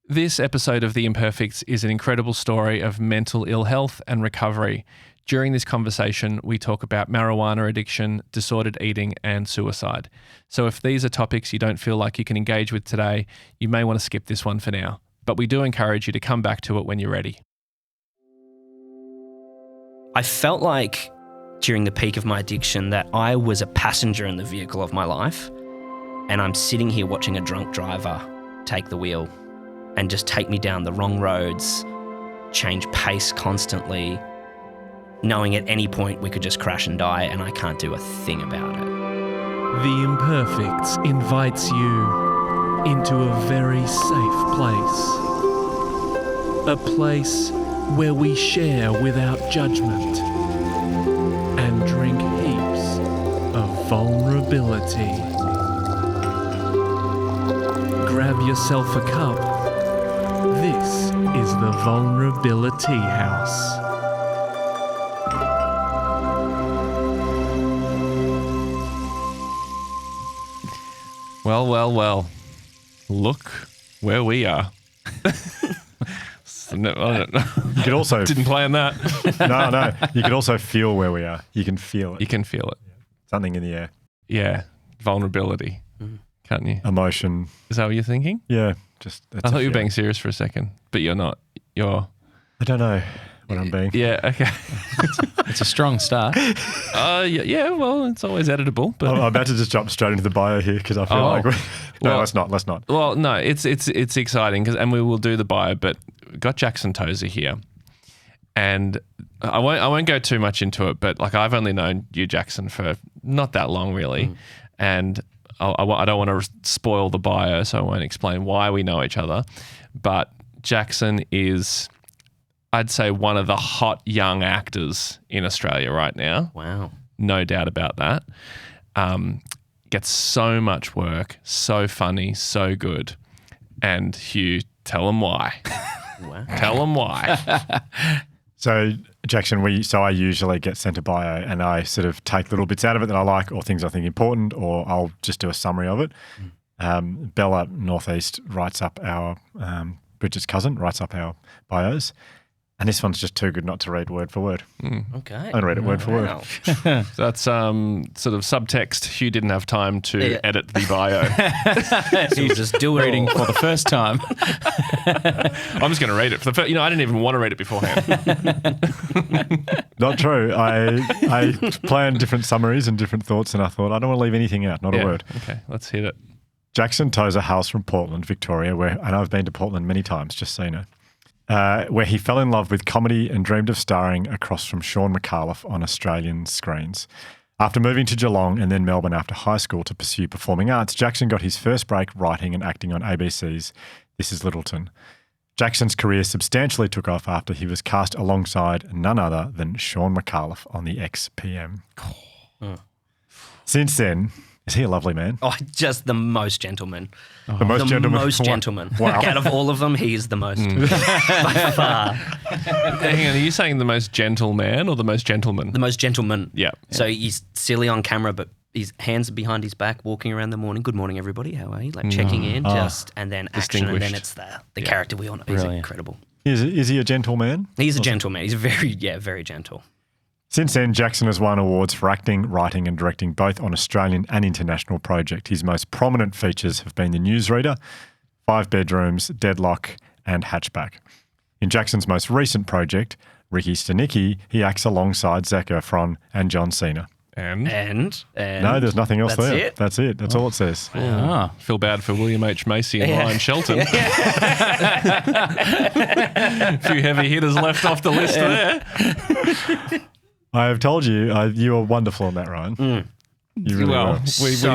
This episode of The Imperfects is an incredible story of mental ill health and recovery. During this conversation, we talk about marijuana addiction, disordered eating, and suicide. So if these are topics you don't feel like you can engage with today, you may want to skip this one for now. But we do encourage you to come back to it when you're ready. I felt like during the peak of my addiction that I was a passenger in the vehicle of my life, and I'm sitting here watching a drunk driver take the wheel and just take me down the wrong roads, change pace constantly, knowing at any point we could just crash and die, and I can't do a thing about it. The Imperfects invites you into a very safe place. A place where we share without judgment and drink heaps of vulnerability. Grab yourself a cup. This is the Vulnerability House. Well. Look where we are. No, you could also didn't plan that. No. You could also feel where we are. You can feel it. You can feel it. Something in the air. Yeah, vulnerability. Can't you? Emotion. Is that what you're thinking? Yeah, I thought you were being serious for a second, but you're not. I don't know what I'm being. Yeah. Okay. It's a strong start. Yeah. Well, it's always editable. But I'm about to just jump straight into the bio here because I feel like let's not. Well, no, it's exciting and we will do the bio, but we've got Jackson Tozer here, and I won't go too much into it, but like I've only known you, Jackson, for not that long really, and I don't want to spoil the bio, so I won't explain why we know each other. But Jackson is, I'd say, one of the hot young actors in Australia right now. Wow. No doubt about that. Gets so much work, so funny, so good. And Hugh, tell him why. Wow. Tell him why. So, Jackson, I usually get sent a bio and I sort of take little bits out of it that I like or things I think important, or I'll just do a summary of it. Bella Northeast writes up our, Bridget's cousin, writes up our bios. And this one's just too good not to read word for word. Okay. I'm going to read it word for word. That's sort of subtext. Hugh didn't have time to edit the bio. He's just doing reading for the first time. I'm just going to read it. I didn't even want to read it beforehand. Not true. I planned different summaries and different thoughts, and I thought I don't want to leave anything out, not a word. Okay, let's hit it. Jackson Tozer hails from Portland, Victoria, and I've been to Portland many times, just so you know. Where he fell in love with comedy and dreamed of starring across from Shaun Micallef on Australian screens. After moving to Geelong and then Melbourne after high school to pursue performing arts, Jackson got his first break writing and acting on ABC's This Is Littleton. Jackson's career substantially took off after he was cast alongside none other than Shaun Micallef on the XPM. Since then, is he a lovely man? Oh, just the most gentleman. The most gentleman? Most gentleman. Wow. Like, out of all of them, he is the most. By far. Hang on, are you saying the most gentle man or the most gentleman? The most gentleman. Yeah. So he's silly on camera, but his hands are behind his back, walking around the morning. Good morning, everybody. How are you? Like checking in, and then action, and then it's the character we all know. He's incredible. Is he a gentle man? He's a gentleman. He's very gentle. Since then, Jackson has won awards for acting, writing and directing both on Australian and international projects. His most prominent features have been The Newsreader, 5 Bedrooms, Deadlock and Hatchback. In Jackson's most recent project, Ricky Stenicki, he acts alongside Zac Efron and John Cena. And? No, there's nothing else there. It? That's it. That's all it says. Feel bad for William H. Macy and Ryan Shelton. A few heavy hitters left off the list there. I have told you, you are wonderful on that, Ryan. You really were.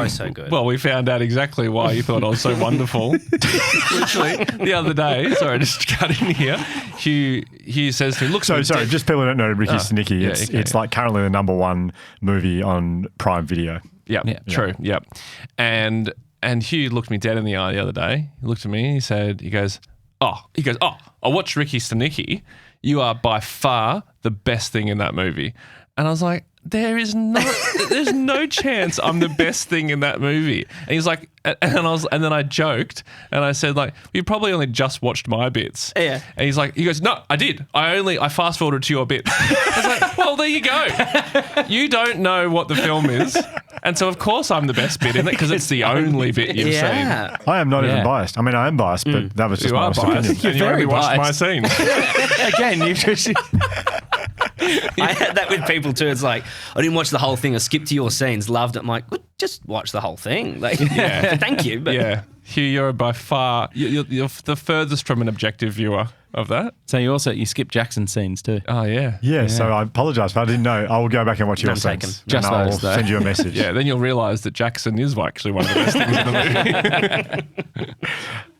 So good. Well, we found out exactly why you thought I was so wonderful. Literally, the other day, sorry, just cut in here, Hugh says to me, look... Sorry, just people don't know Ricky Stenicki. It's like currently the #1 movie on Prime Video. Yeah, true, yeah. And Hugh looked me dead in the eye the other day. He looked at me and he goes, I watched Ricky Stenicki. You are by far the best thing in that movie. And I was like, there's no chance I'm the best thing in that movie. And he's like, and then I joked and I said like, you probably only just watched my bits. Yeah. And he goes, no, I did. I fast forwarded to your bits. I was like, well, there you go. You don't know what the film is. And so of course I'm the best bit in it because it's the only bit you've seen. I am not even biased. I mean, I am biased, but that was just my honest opinion. And you only watched my scenes. Again, you just... I had that with people too. It's like, I didn't watch the whole thing. I skipped to your scenes, loved it. I'm like, well, just watch the whole thing. Like, thank you. But Yeah. Hugh, you're by far, you're the furthest from an objective viewer of that. So you skip Jackson scenes too. Oh, yeah. Yeah, so I apologise, but I didn't know. I will go back and watch your Don't take scenes. them. Just and I will those, though. send you a message. Yeah, then you'll realise that Jackson is actually one of the best things in the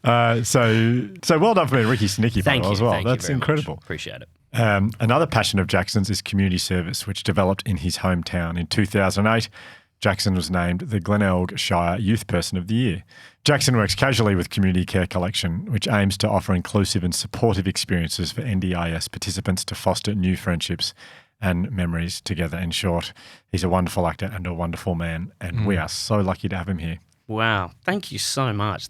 movie. So well done for being Ricky Snicky thank you as well. Thank you That's very incredible. much. Appreciate it. Another passion of Jackson's is community service, which developed in his hometown. In 2008, Jackson was named the Glenelg Shire Youth Person of the Year. Jackson works casually with Community Care Collection, which aims to offer inclusive and supportive experiences for NDIS participants to foster new friendships and memories together. In short, he's a wonderful actor and a wonderful man, and we are so lucky to have him here. Wow. Thank you so much.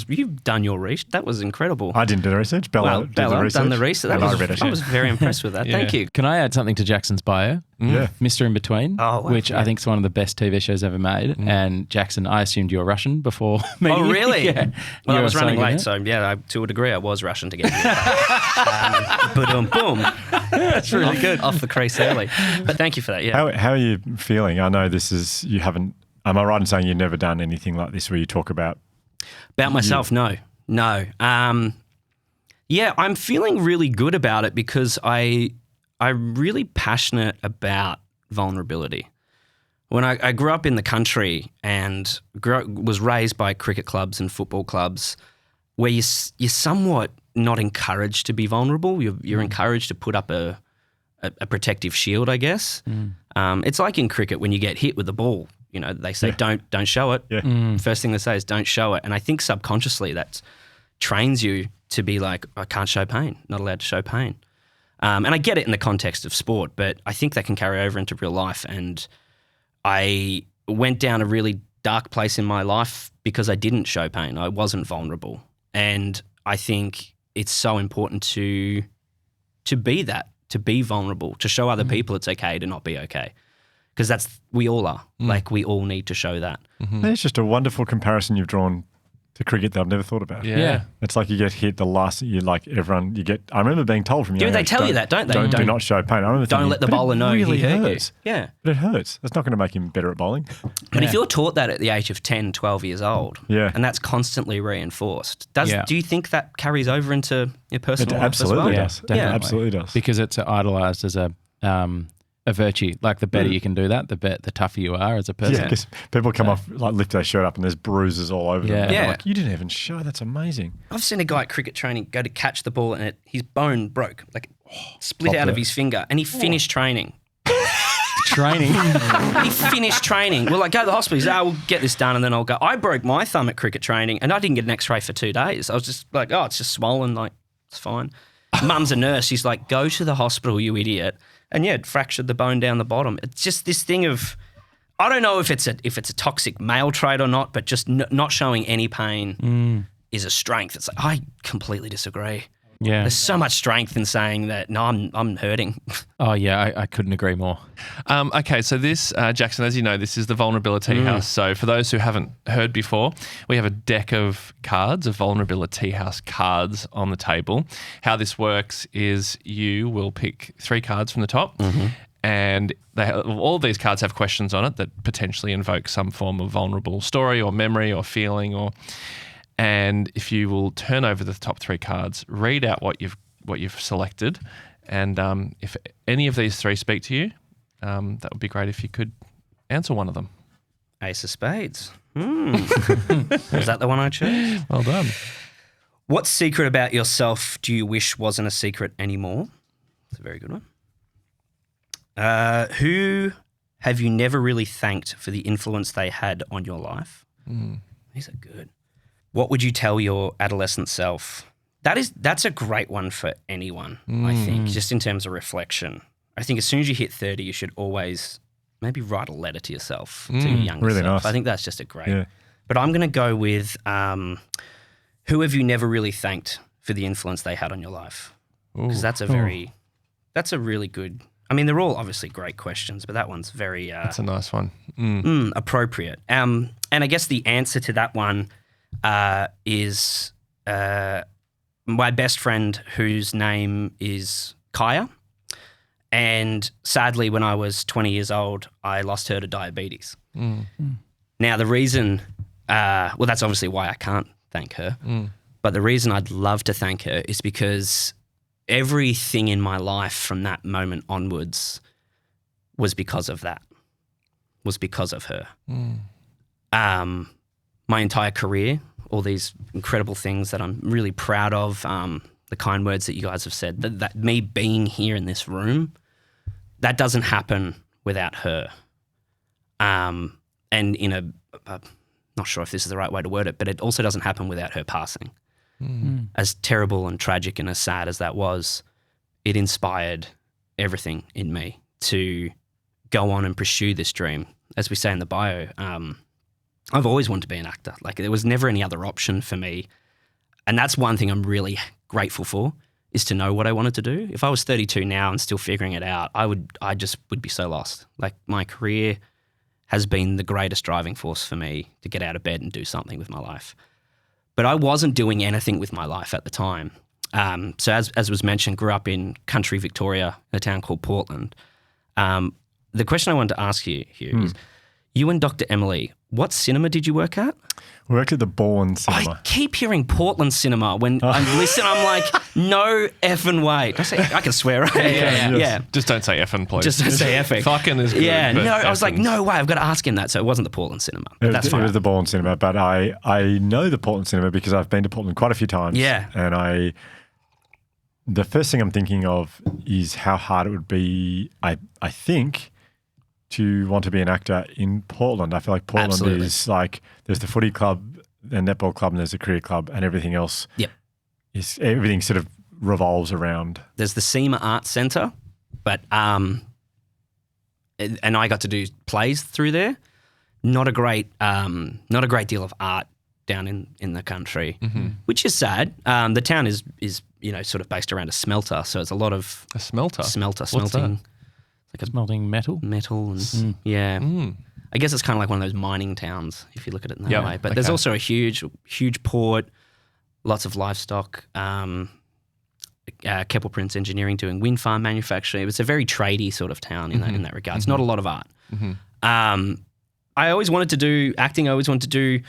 You've done your research. That was incredible. I didn't do the research. Bella did the research. Done the research. And I read it. I was very impressed with that. Yeah. Thank you. Can I add something to Jackson's bio? Yeah. Mr. In Between, Oh, wow. which I think is one of the best TV shows ever made. And Jackson, I assumed you were Russian before meeting Oh, you. really? Yeah. Well, You I was were running saying late, it. so yeah, to a degree, I was rushing to get here. Boom. That's really good. Off the crease early. But thank you for that. Yeah. How are you feeling? I know you haven't, am I right in saying you've never done anything like this where you talk about? About myself, no. Yeah, I'm feeling really good about it because I'm really passionate about vulnerability. When I grew up in the country and was raised by cricket clubs and football clubs where you're somewhat not encouraged to be vulnerable. You're encouraged to put up a protective shield, I guess. It's like in cricket when you get hit with the ball. You know, they say don't show it. Yeah. First thing they say is don't show it. And I think subconsciously that trains you to be like, I can't show pain, not allowed to show pain. And I get it in the context of sport, but I think that can carry over into real life. And I went down a really dark place in my life because I didn't show pain. I wasn't vulnerable. And I think it's so important to be that, to be vulnerable, to show other people it's okay to not be okay. Because we all are. Like, we all need to show that. It's just a wonderful comparison you've drawn to cricket that I've never thought about. Yeah. It's like you get hit I remember being told from young They age, tell you that, don't they? Do not show pain. I remember Don't thinking, let the but it bowler know really he hurt hurts. you. Yeah. But it hurts. That's not going to make him better at bowling. But if you're taught that at the age of 10, 12 years old, Yeah. and that's constantly reinforced, Yeah. do you think that carries over into your It personal life absolutely as well? does. definitely. It absolutely does. Because it's idolised as a virtue. Like the better you can do that, the tougher you are as a person. Yeah, because people come off, like lift their shirt up and there's bruises all over them. Yeah. And they're Yeah. like, you didn't even show. That's amazing. I've seen a guy at cricket training go to catch the ball and his bone broke, like split out of his finger, and he finished training. Training. He finished training. Well, I go to the hospital. He said, we'll get this done and then I'll go. I broke my thumb at cricket training and I didn't get an x-ray for 2 days. I was just like, it's just swollen. Like, it's fine. Mum's a nurse. She's like, go to the hospital, you idiot. And yeah, it fractured the bone down the bottom. It's just this thing of, I don't know if it's a toxic male trait or not, but just not showing any pain is a strength. It's like, I completely disagree. Yeah. There's so much strength in saying that, no, I'm hurting. Oh, yeah, I couldn't agree more. Okay, so this, Jackson, as you know, this is the Vulnerability House. So for those who haven't heard before, we have a deck of cards, of Vulnerability House cards on the table. How this works is you will pick 3 cards from the top, and all of these cards have questions on it that potentially invoke some form of vulnerable story or memory or feeling and if you will turn over the top 3 cards, read out what you've selected, and if any of these 3 speak to you, that would be great if you could answer one of them. Ace of Spades. Was that the one I chose? Well done. What secret about yourself do you wish wasn't a secret anymore? That's a very good one. Who have you never really thanked for the influence they had on your life? These are good. What would you tell your adolescent self? That's a great one for anyone, I think, just in terms of reflection. I think as soon as you hit 30, you should always maybe write a letter to yourself, to your younger really self. nice. I think that's just a great. Yeah. But I'm going to go with who have you never really thanked for the influence they had on your life? Because that's a really good. I mean, they're all obviously great questions, but that one's very. That's a nice one. Appropriate. And I guess the answer to that one is my best friend, whose name is Kaya. And sadly, when I was 20 years old, I lost her to diabetes. Now, the reason, that's obviously why I can't thank her. But the reason I'd love to thank her is because everything in my life from that moment onwards was because of that, was because of her. My entire career, all these incredible things that I'm really proud of, the kind words that you guys have said, that me being here in this room, that doesn't happen without her. And in not sure if this is the right way to word it, but it also doesn't happen without her passing. As terrible and tragic and as sad as that was, it inspired everything in me to go on and pursue this dream. As we say in the bio, I've always wanted to be an actor. Like, there was never any other option for me. And that's one thing I'm really grateful for, is to know what I wanted to do. If I was 32 now and still figuring it out, I just would be so lost. Like, my career has been the greatest driving force for me to get out of bed and do something with my life. But I wasn't doing anything with my life at the time. So as was mentioned, grew up in country Victoria, in a town called Portland. The question I wanted to ask you here is, you and Dr. Emily, what cinema did you work at? We worked at the Bourne Cinema. I keep hearing Portland Cinema. When I'm listening, I'm like, no effing way. I can swear, right? Yeah. Just don't say effing, please. Just don't say effing. Fucking is good. Yeah, but no, I was like, effing's- no way, I've got to ask him that. So it wasn't the Portland Cinema. But that's fine. It was the Bourne Cinema, but I know the Portland Cinema because I've been to Portland quite a few times. Yeah. And the first thing I'm thinking of is how hard it would be, I think, to want to be an actor in Portland. I feel like Portland Absolutely. is like, there's the footy club, the netball club, and there's the career club, and everything else. Yep. Everything sort of revolves around. There's the SEMA Arts Centre, but and I got to do plays through there. Not a great deal of art down in the country, which is sad. The town is sort of based around a smelter, so it's a lot of A smelter. smelting. Smelting metal. And yeah. I guess it's kind of like one of those mining towns if you look at it in that way. But there's also a huge port, lots of livestock, Keppel Prince Engineering doing wind farm manufacturing. It was a very tradey sort of town in that regard. It's not a lot of art. I always wanted to do acting. I always wanted to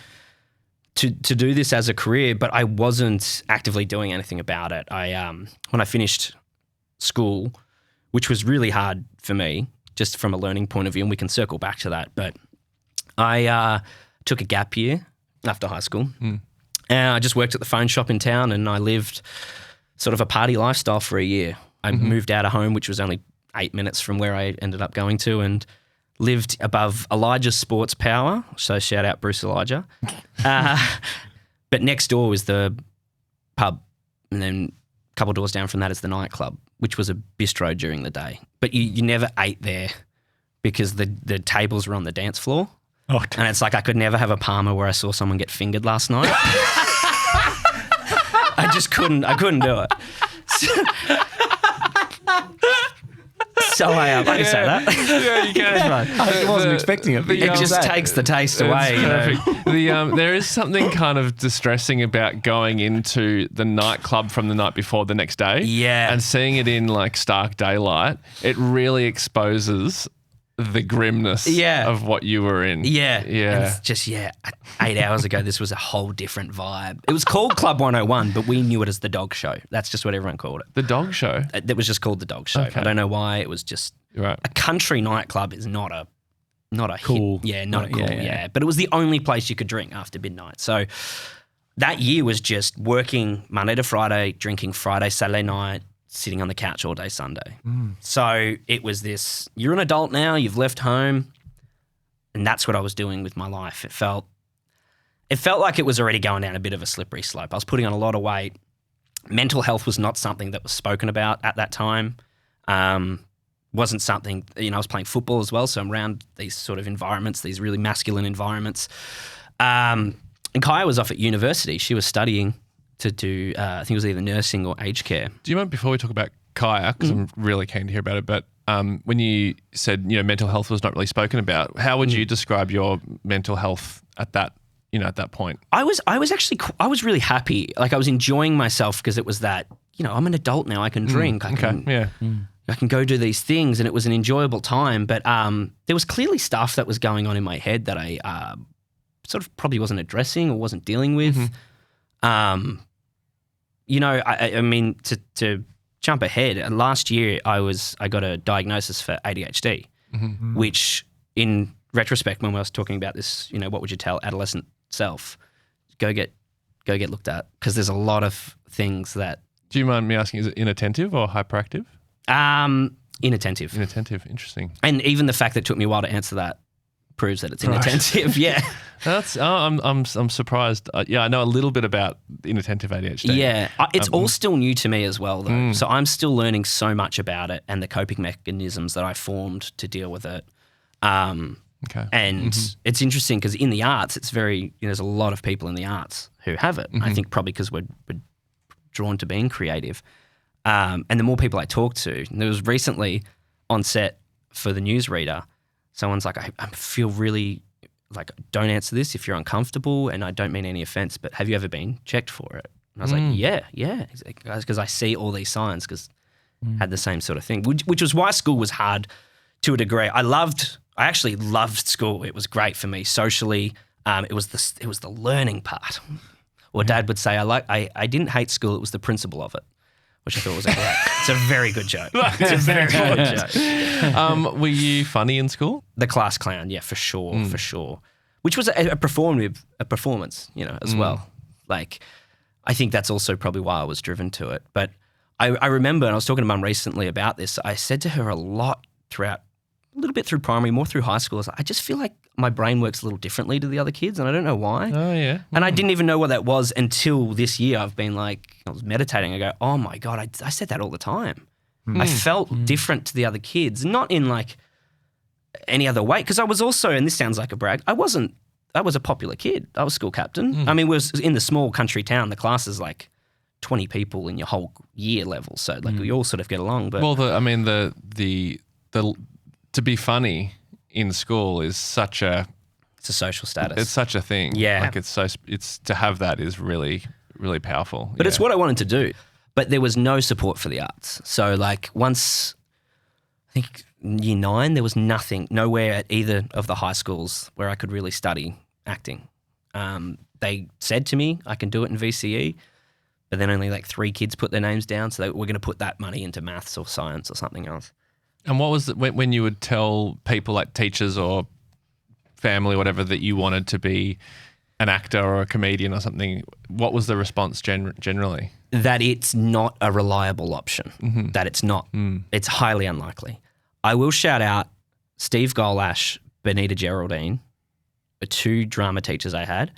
do this as a career, but I wasn't actively doing anything about it. When I finished school, which was really hard for me, just from a learning point of view, and we can circle back to that. But I took a gap year after high school. And I just worked at the phone shop in town, and I lived sort of a party lifestyle for a year. I moved out of home, which was only 8 minutes from where I ended up going to, and lived above Elijah's Sports Power. So shout out Bruce Elijah. But next door was the pub, and then a couple of doors down from that is the nightclub, which was a bistro during the day. But you never ate there because the tables were on the dance floor. Oh, And it's like I could never have a Palmer where I saw someone get fingered last night. I just couldn't. I couldn't do it. So I can say that. Yeah, you can. I wasn't expecting it. It just takes the taste away. It's You know? perfect. There is something kind of distressing about going into the nightclub from the night before the next day. Yeah. And seeing it in like stark daylight. It really exposes the grimness of what you were in. Yeah. Yeah. And it's just, 8 hours ago, this was a whole different vibe. It was called Club 101, but we knew it as the dog show. That's just what everyone called it. The dog show. It was just called the dog show. Okay. I don't know why. It was just Right. a country nightclub is not a Cool. hit. Yeah, not a cool. Yeah, Yeah, yeah. But it was the only place you could drink after midnight. So that year was just working Monday to Friday, drinking Friday, Saturday night, sitting on the couch all day Sunday. So it was this, you're an adult now, you've left home, and that's what I was doing with my life. It felt like it was already going down a bit of a slippery slope. I was putting on a lot of weight. Mental health was not something that was spoken about at that time. wasn't something, I was playing football as well, so I'm around these sort of environments, these really masculine environments. And Kaya was off at university. She was studying to do, I think it was either nursing or aged care. Do you mind, before we talk about Kaya, because I'm really keen to hear about it, but when you said, mental health was not really spoken about, how would you describe your mental health at that, at that point? I was really happy. Like, I was enjoying myself because it was that, I'm an adult now. I can drink. I can go do these things, and it was an enjoyable time. But there was clearly stuff that was going on in my head that I sort of probably wasn't addressing or wasn't dealing with. I mean, to jump ahead, last year I got a diagnosis for ADHD, which in retrospect, when I was talking about this, what would you tell adolescent self? Go get looked at, because there's a lot of things that. Do you mind me asking, is it inattentive or hyperactive? Inattentive. Inattentive, interesting. And even the fact that it took me a while to answer that proves that it's inattentive. Yeah. I'm surprised. I know a little bit about inattentive ADHD. Yeah, it's all still new to me as well, though. So I'm still learning so much about it and the coping mechanisms that I formed to deal with it. And it's interesting because in the arts, it's very, there's a lot of people in the arts who have it. I think probably because we're drawn to being creative. And the more people I talk to, and there was recently on set for the newsreader, someone's like, I feel really like, don't answer this if you're uncomfortable, and I don't mean any offense, but have you ever been checked for it? And I was like, yeah, because I see all these signs, because I had the same sort of thing, which was why school was hard to a degree. I actually loved school. It was great for me socially. It was the learning part. Or Dad would say, I didn't hate school. It was the principle of it, which I thought was it's a very good joke. It's a very good joke. Were you funny in school? The class clown, yeah, for sure. Which was a performance, as well. Like, I think that's also probably why I was driven to it. But I remember, and I was talking to Mum recently about this, I said to her a lot throughout, a little bit through primary, more through high school, I just feel like my brain works a little differently to the other kids, and I don't know why. Oh, yeah. And I didn't even know what that was until this year. I've been like, I was meditating. I go, oh my God, I said that all the time. I felt different to the other kids, not in like any other way. Because I was also, and this sounds like a brag, I was a popular kid. I was school captain. I mean, we was in the small country town. The class is like 20 people in your whole year level. So like we all sort of get along. But the to be funny in school is such a... It's a social status. It's such a thing. Yeah. Like it's to have that is really, really powerful. But it's what I wanted to do. But there was no support for the arts. So like once, I think year 9, there was nowhere at either of the high schools where I could really study acting. They said to me, I can do it in VCE, but then only like 3 kids put their names down. So we're going to put that money into maths or science or something else. And what was when you would tell people, like teachers or family, whatever, that you wanted to be an actor or a comedian or something, what was the response generally? That it's not a reliable option, that it's not. It's highly unlikely. I will shout out Steve Golash, Benita Geraldine, the 2 drama teachers I had.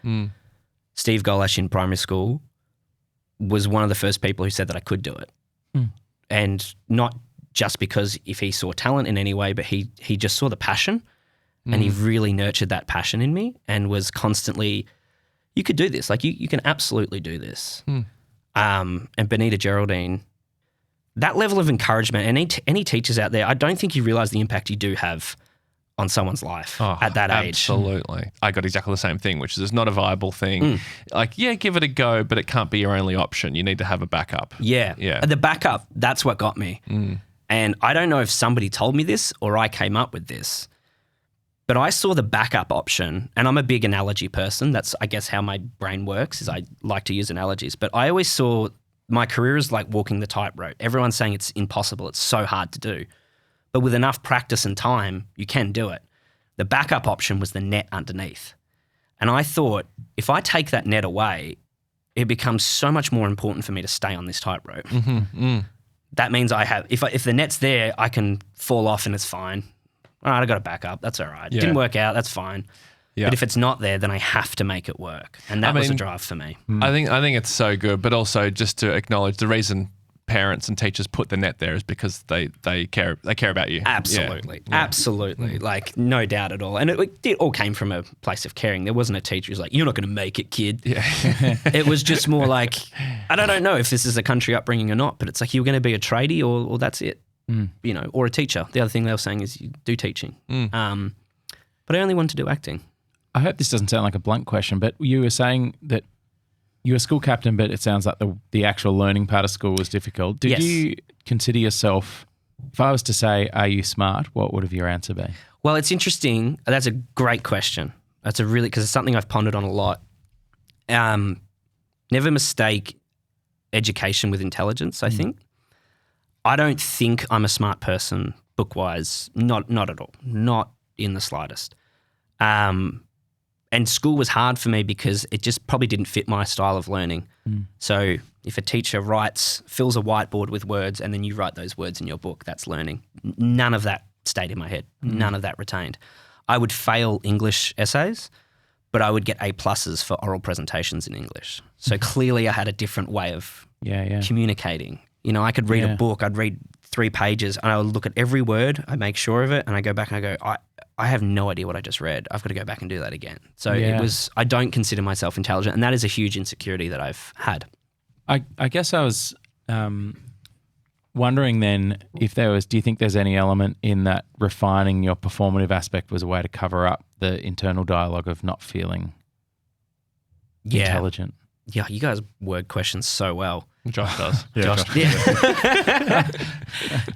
Steve Golash in primary school was one of the first people who said that I could do it. And not just because if he saw talent in any way, but he just saw the passion, and he really nurtured that passion in me and was constantly, you could do this. Like you can absolutely do this. And Benita Geraldine, that level of encouragement, and any teachers out there, I don't think you realise the impact you do have on someone's life at that age. Absolutely. I got exactly the same thing, which is it's not a viable thing. Like, yeah, give it a go, but it can't be your only option. You need to have a backup. Yeah. The backup, that's what got me. And I don't know if somebody told me this or I came up with this, but I saw the backup option, and I'm a big analogy person. That's, I guess, how my brain works, is I like to use analogies. But I always saw my career as like walking the tightrope. Everyone's saying it's impossible. It's so hard to do. But with enough practice and time, you can do it. The backup option was the net underneath. And I thought, if I take that net away, it becomes so much more important for me to stay on this tightrope. That means if the net's there, I can fall off and it's fine. All right, I got a backup. That's all right. Yeah. Didn't work out. That's fine. Yeah. But if it's not there, then I have to make it work. And that was a drive for me. I think it's so good, but also just to acknowledge the reason parents and teachers put the net there is because they care about you. Absolutely. Yeah. Absolutely. Like, no doubt at all. And it all came from a place of caring. There wasn't a teacher who's like, you're not going to make it, kid. Yeah. It was just more like, I don't know if this is a country upbringing or not, but it's like you're going to be a tradie or that's it, you know, or a teacher. The other thing they were saying is you do teaching. But I only wanted to do acting. I hope this doesn't sound like a blunt question, but you were saying that you were school captain, but it sounds like the actual learning part of school was difficult. Did Yes. you consider yourself, if I was to say, are you smart, what would have your answer be? Well, it's interesting. That's a great question. That's because it's something I've pondered on a lot. Never mistake education with intelligence, I think. I don't think I'm a smart person book-wise, not at all, not in the slightest. And school was hard for me because it just probably didn't fit my style of learning. So if a teacher fills a whiteboard with words and then you write those words in your book, that's learning. None of that stayed in my head. None of that retained. I would fail English essays, but I would get A+ for oral presentations in English. So clearly I had a different way of communicating. You know, I could read a book, I'd read 3 pages and I would look at every word, I make sure of it, and I go back and I go, I have no idea what I just read. I've got to go back and do that again. So I don't consider myself intelligent, and that is a huge insecurity that I've had. I guess I was wondering then if do you think there's any element in that refining your performative aspect was a way to cover up the internal dialogue of not feeling intelligent? Yeah, you guys word questions so well. Josh does. Josh.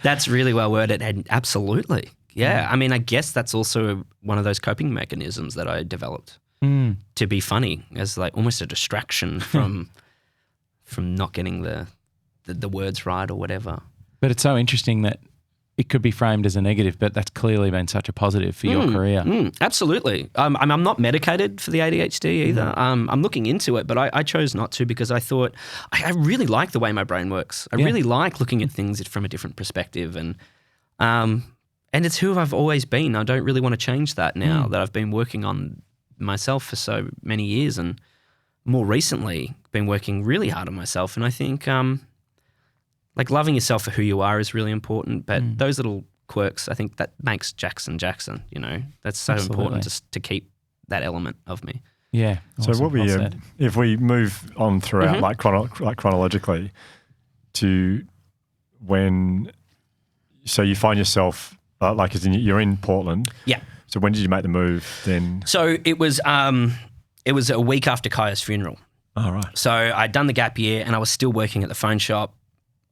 That's really well worded, and absolutely. Yeah, I mean, I guess that's also one of those coping mechanisms that I developed to be funny, as like almost a distraction from not getting the words right or whatever. But it's so interesting that it could be framed as a negative, but that's clearly been such a positive for your career. Absolutely. I'm not medicated for the ADHD either. I'm looking into it, but I chose not to because I thought I really like the way my brain works. I really like looking at things from a different perspective, and it's who I've always been. I don't really want to change that now that I've been working on myself for so many years, and more recently been working really hard on myself. And I think like loving yourself for who you are is really important, but those little quirks, I think that makes Jackson, you know. That's so important to keep that element of me. Yeah. Awesome. So if we move on throughout, like chronologically, to when, so you find yourself like as in you're in Portland. Yeah. So when did you make the move then? So it was a week after Kaya's funeral. Oh, right. So I'd done the gap year and I was still working at the phone shop.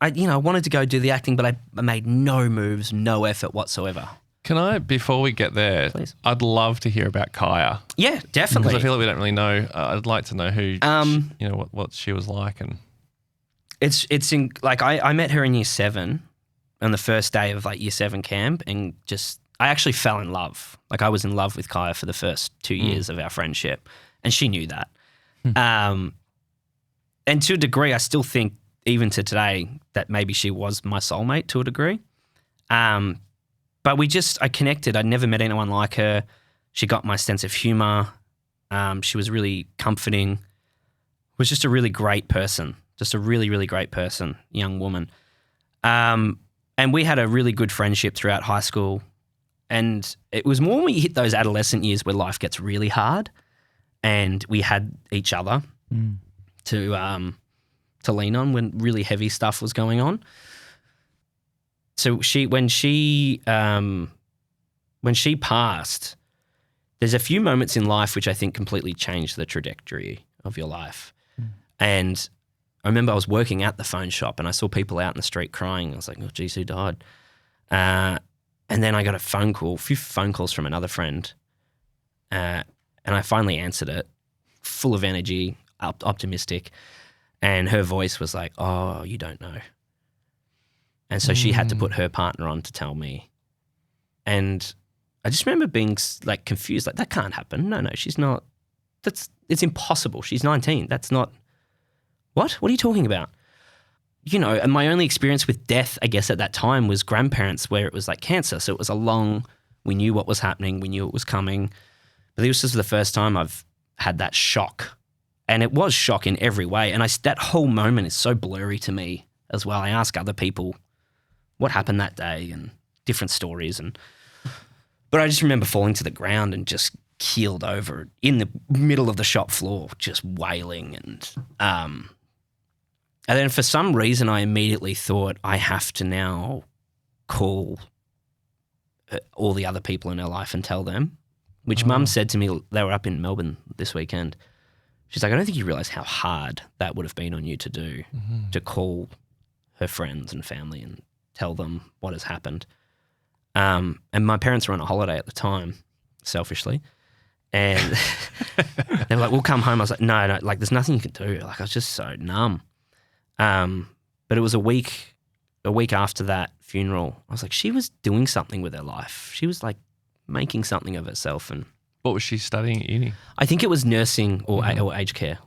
I wanted to go do the acting, but I made no moves, no effort whatsoever. Can I, before we get there, Please. I'd love to hear about Kaya. Yeah, definitely. Because I feel like we don't really know. I'd like to know who, what she was like. And it's in, like I met her in year 7 on the first day of like year 7 camp, and I actually fell in love. Like I was in love with Kaya for the first 2 years of our friendship, and she knew that. And to a degree, I still think, even to today, that maybe she was my soulmate to a degree. But I connected. I'd never met anyone like her. She got my sense of humor. She was really comforting. Was just a really great person. Just a really, really great person, young woman. And we had a really good friendship throughout high school. And it was more when you hit those adolescent years where life gets really hard, and we had each other to lean on when really heavy stuff was going on. So when she passed, there's a few moments in life which I think completely changed the trajectory of your life. And I remember I was working at the phone shop and I saw people out in the street crying. I was like, oh, geez, who died? And then I got a few phone calls from another friend. And I finally answered it, full of energy, optimistic. And her voice was like, oh, you don't know. And so she had to put her partner on to tell me. And I just remember being like confused, like that can't happen. No, she's not. It's impossible. She's 19. That's not, what? What are you talking about? And my only experience with death, I guess at that time, was grandparents, where it was like cancer. So it was we knew what was happening. We knew it was coming. But this was the first time I've had that shock. And it was shock in every way. And that whole moment is so blurry to me as well. I ask other people what happened that day and different stories. But I just remember falling to the ground and just keeled over in the middle of the shop floor, just wailing. And then for some reason, I immediately thought I have to now call all the other people in her life and tell them, which Mum said to me, they were up in Melbourne this weekend. She's like, I don't think you realise how hard that would have been on you to do, to call her friends and family and tell them what has happened. And my parents were on a holiday at the time, selfishly. And they were like, we'll come home. I was like, no, like there's nothing you can do. Like I was just so numb. But it was a week after that funeral. I was like, she was doing something with her life. She was like making something of herself. And What was she studying at uni? I think it was nursing or aged care.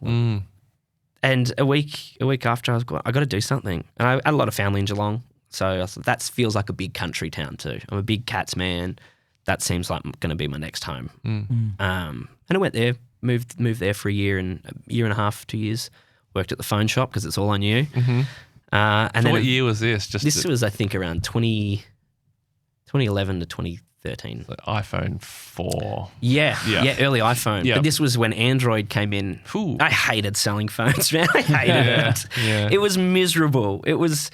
And a week after, I was going, I got to do something. And I had a lot of family in Geelong. So I was like, that feels like a big country town too. I'm a big Cats man. That seems like going to be my next home. And I went there, moved there for a year and a half, 2 years. Worked at the phone shop because it's all I knew. And So then what year was this? This was, I think, around 2011 to 2013. like iPhone 4. Yeah, early iPhone. Yeah. But this was when Android came in. Ooh. I hated selling phones, man. I hated it. Yeah. It was miserable. It was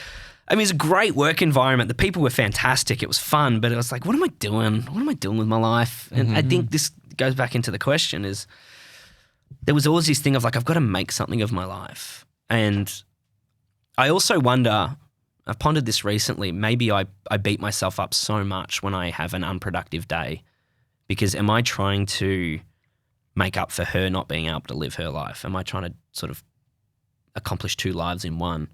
a great work environment. The people were fantastic. It was fun, but it was like, what am I doing? What am I doing with my life? And I think this goes back into the question is there was always this thing of like, I've got to make something of my life. And I also wonder, I've pondered this recently, maybe I beat myself up so much when I have an unproductive day because am I trying to make up for her not being able to live her life? Am I trying to sort of accomplish two lives in one?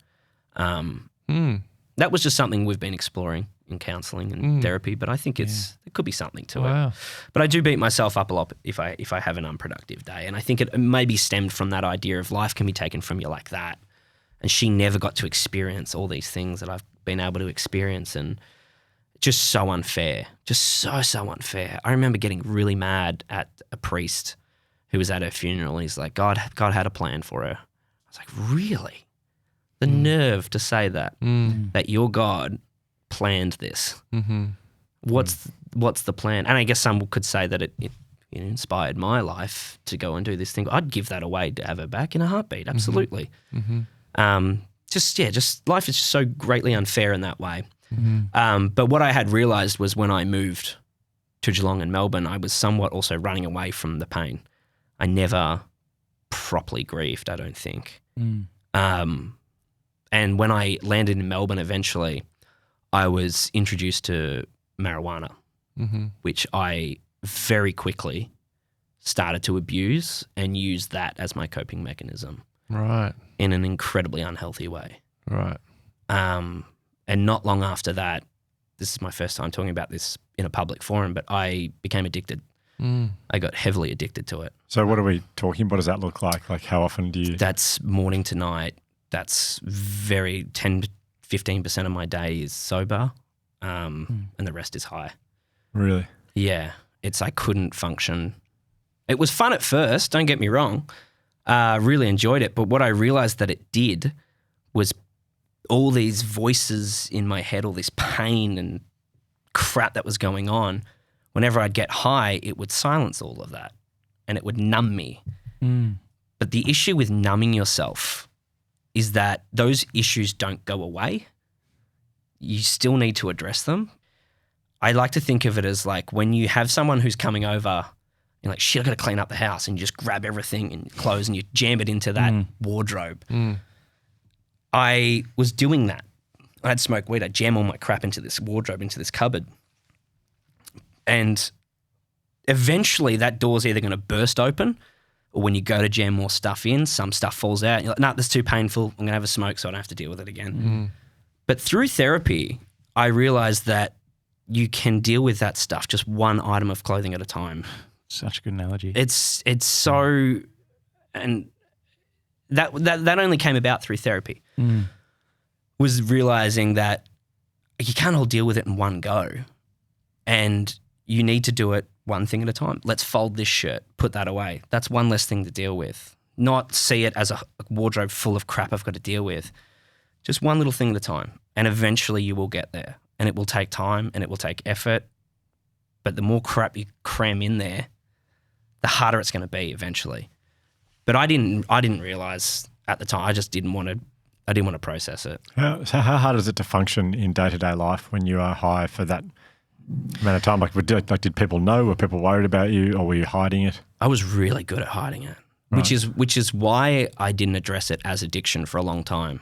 That was just something we've been exploring in counselling and therapy, but I think there could be something to it. But I do beat myself up a lot if I have an unproductive day, and I think it maybe stemmed from that idea of life can be taken from you like that, and she never got to experience all these things that I've been able to experience, and just so unfair, just so unfair. I remember getting really mad at a priest who was at her funeral. He's like, God had a plan for her. I was like, really? The nerve to say that your God planned this. What's the plan? And I guess some could say that it inspired my life to go and do this thing. I'd give that away to have her back in a heartbeat. Absolutely. Just life is just so greatly unfair in that way. But what I had realised was when I moved to Geelong and Melbourne, I was somewhat also running away from the pain. I never properly grieved, I don't think. And when I landed in Melbourne eventually, I was introduced to marijuana, which I very quickly started to abuse and use that as my coping mechanism. Right. In an incredibly unhealthy way. Right. And not long after that, this is my first time talking about this in a public forum, but I became addicted. I got heavily addicted to it. So what are we talking? What does that look like? Like how often do you? That's morning to night. That's 10-15% of my day is sober, and the rest is high. Really? Yeah. I couldn't function. It was fun at first, don't get me wrong. Really enjoyed it. But what I realized that it did was all these voices in my head, all this pain and crap that was going on. Whenever I'd get high, it would silence all of that and it would numb me. But the issue with numbing yourself is that those issues don't go away. You still need to address them. I like to think of it as like when you have someone who's coming over, you're like, shit, I got to clean up the house, and you just grab everything and clothes and you jam it into that wardrobe. I was doing that. I'd smoke weed. I'd jam all my crap into this wardrobe, into this cupboard. And eventually that door's either going to burst open, or when you go to jam more stuff in, some stuff falls out. And you're like, nah, that's too painful. I'm going to have a smoke so I don't have to deal with it again. But through therapy, I realized that you can deal with that stuff just one item of clothing at a time. Such a good analogy. It's so, and that only came about through therapy. Was realizing that you can't all deal with it in one go, and you need to do it one thing at a time. Let's fold this shirt, put that away. That's one less thing to deal with. Not see it as a wardrobe full of crap I've got to deal with. Just one little thing at a time. And eventually you will get there. And it will take time and it will take effort. But the more crap you cram in there, the harder it's going to be eventually. But I didn't realize at the time. I just didn't want to process it. So how hard is it to function in day-to-day life when you are high for that amount of time? Like did people know? Were people worried about you, or were you hiding it? I was really good at hiding it, right. which is why I didn't address it as addiction for a long time.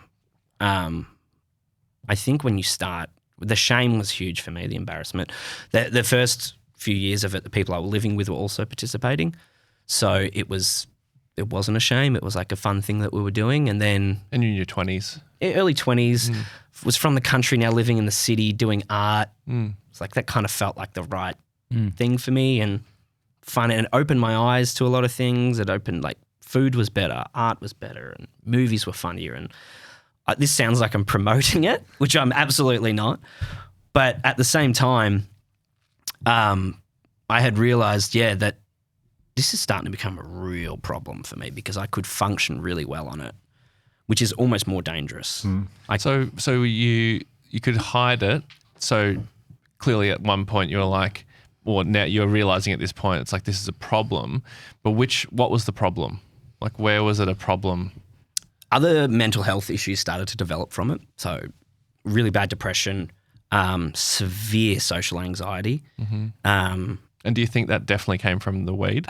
I think when you start, the shame was huge for me, the embarrassment. The first few years of it, the people I was living with were also participating. So it wasn't a shame. It was like a fun thing that we were doing. And then... And you're in your 20s. Early 20s, was from the country, now living in the city, doing art. It's like that kind of felt like the right thing for me and fun. And it opened my eyes to a lot of things. It opened, like, food was better, art was better, and movies were funnier. And this sounds like I'm promoting it, which I'm absolutely not. But at the same time, I had realized, that this is starting to become a real problem for me because I could function really well on it, which is almost more dangerous. So you could hide it. So clearly at one point you were like, or now you're realizing at this point, it's like this is a problem. But what was the problem? Like where was it a problem? Other mental health issues started to develop from it. So really bad depression, severe social anxiety. And do you think that definitely came from the weed?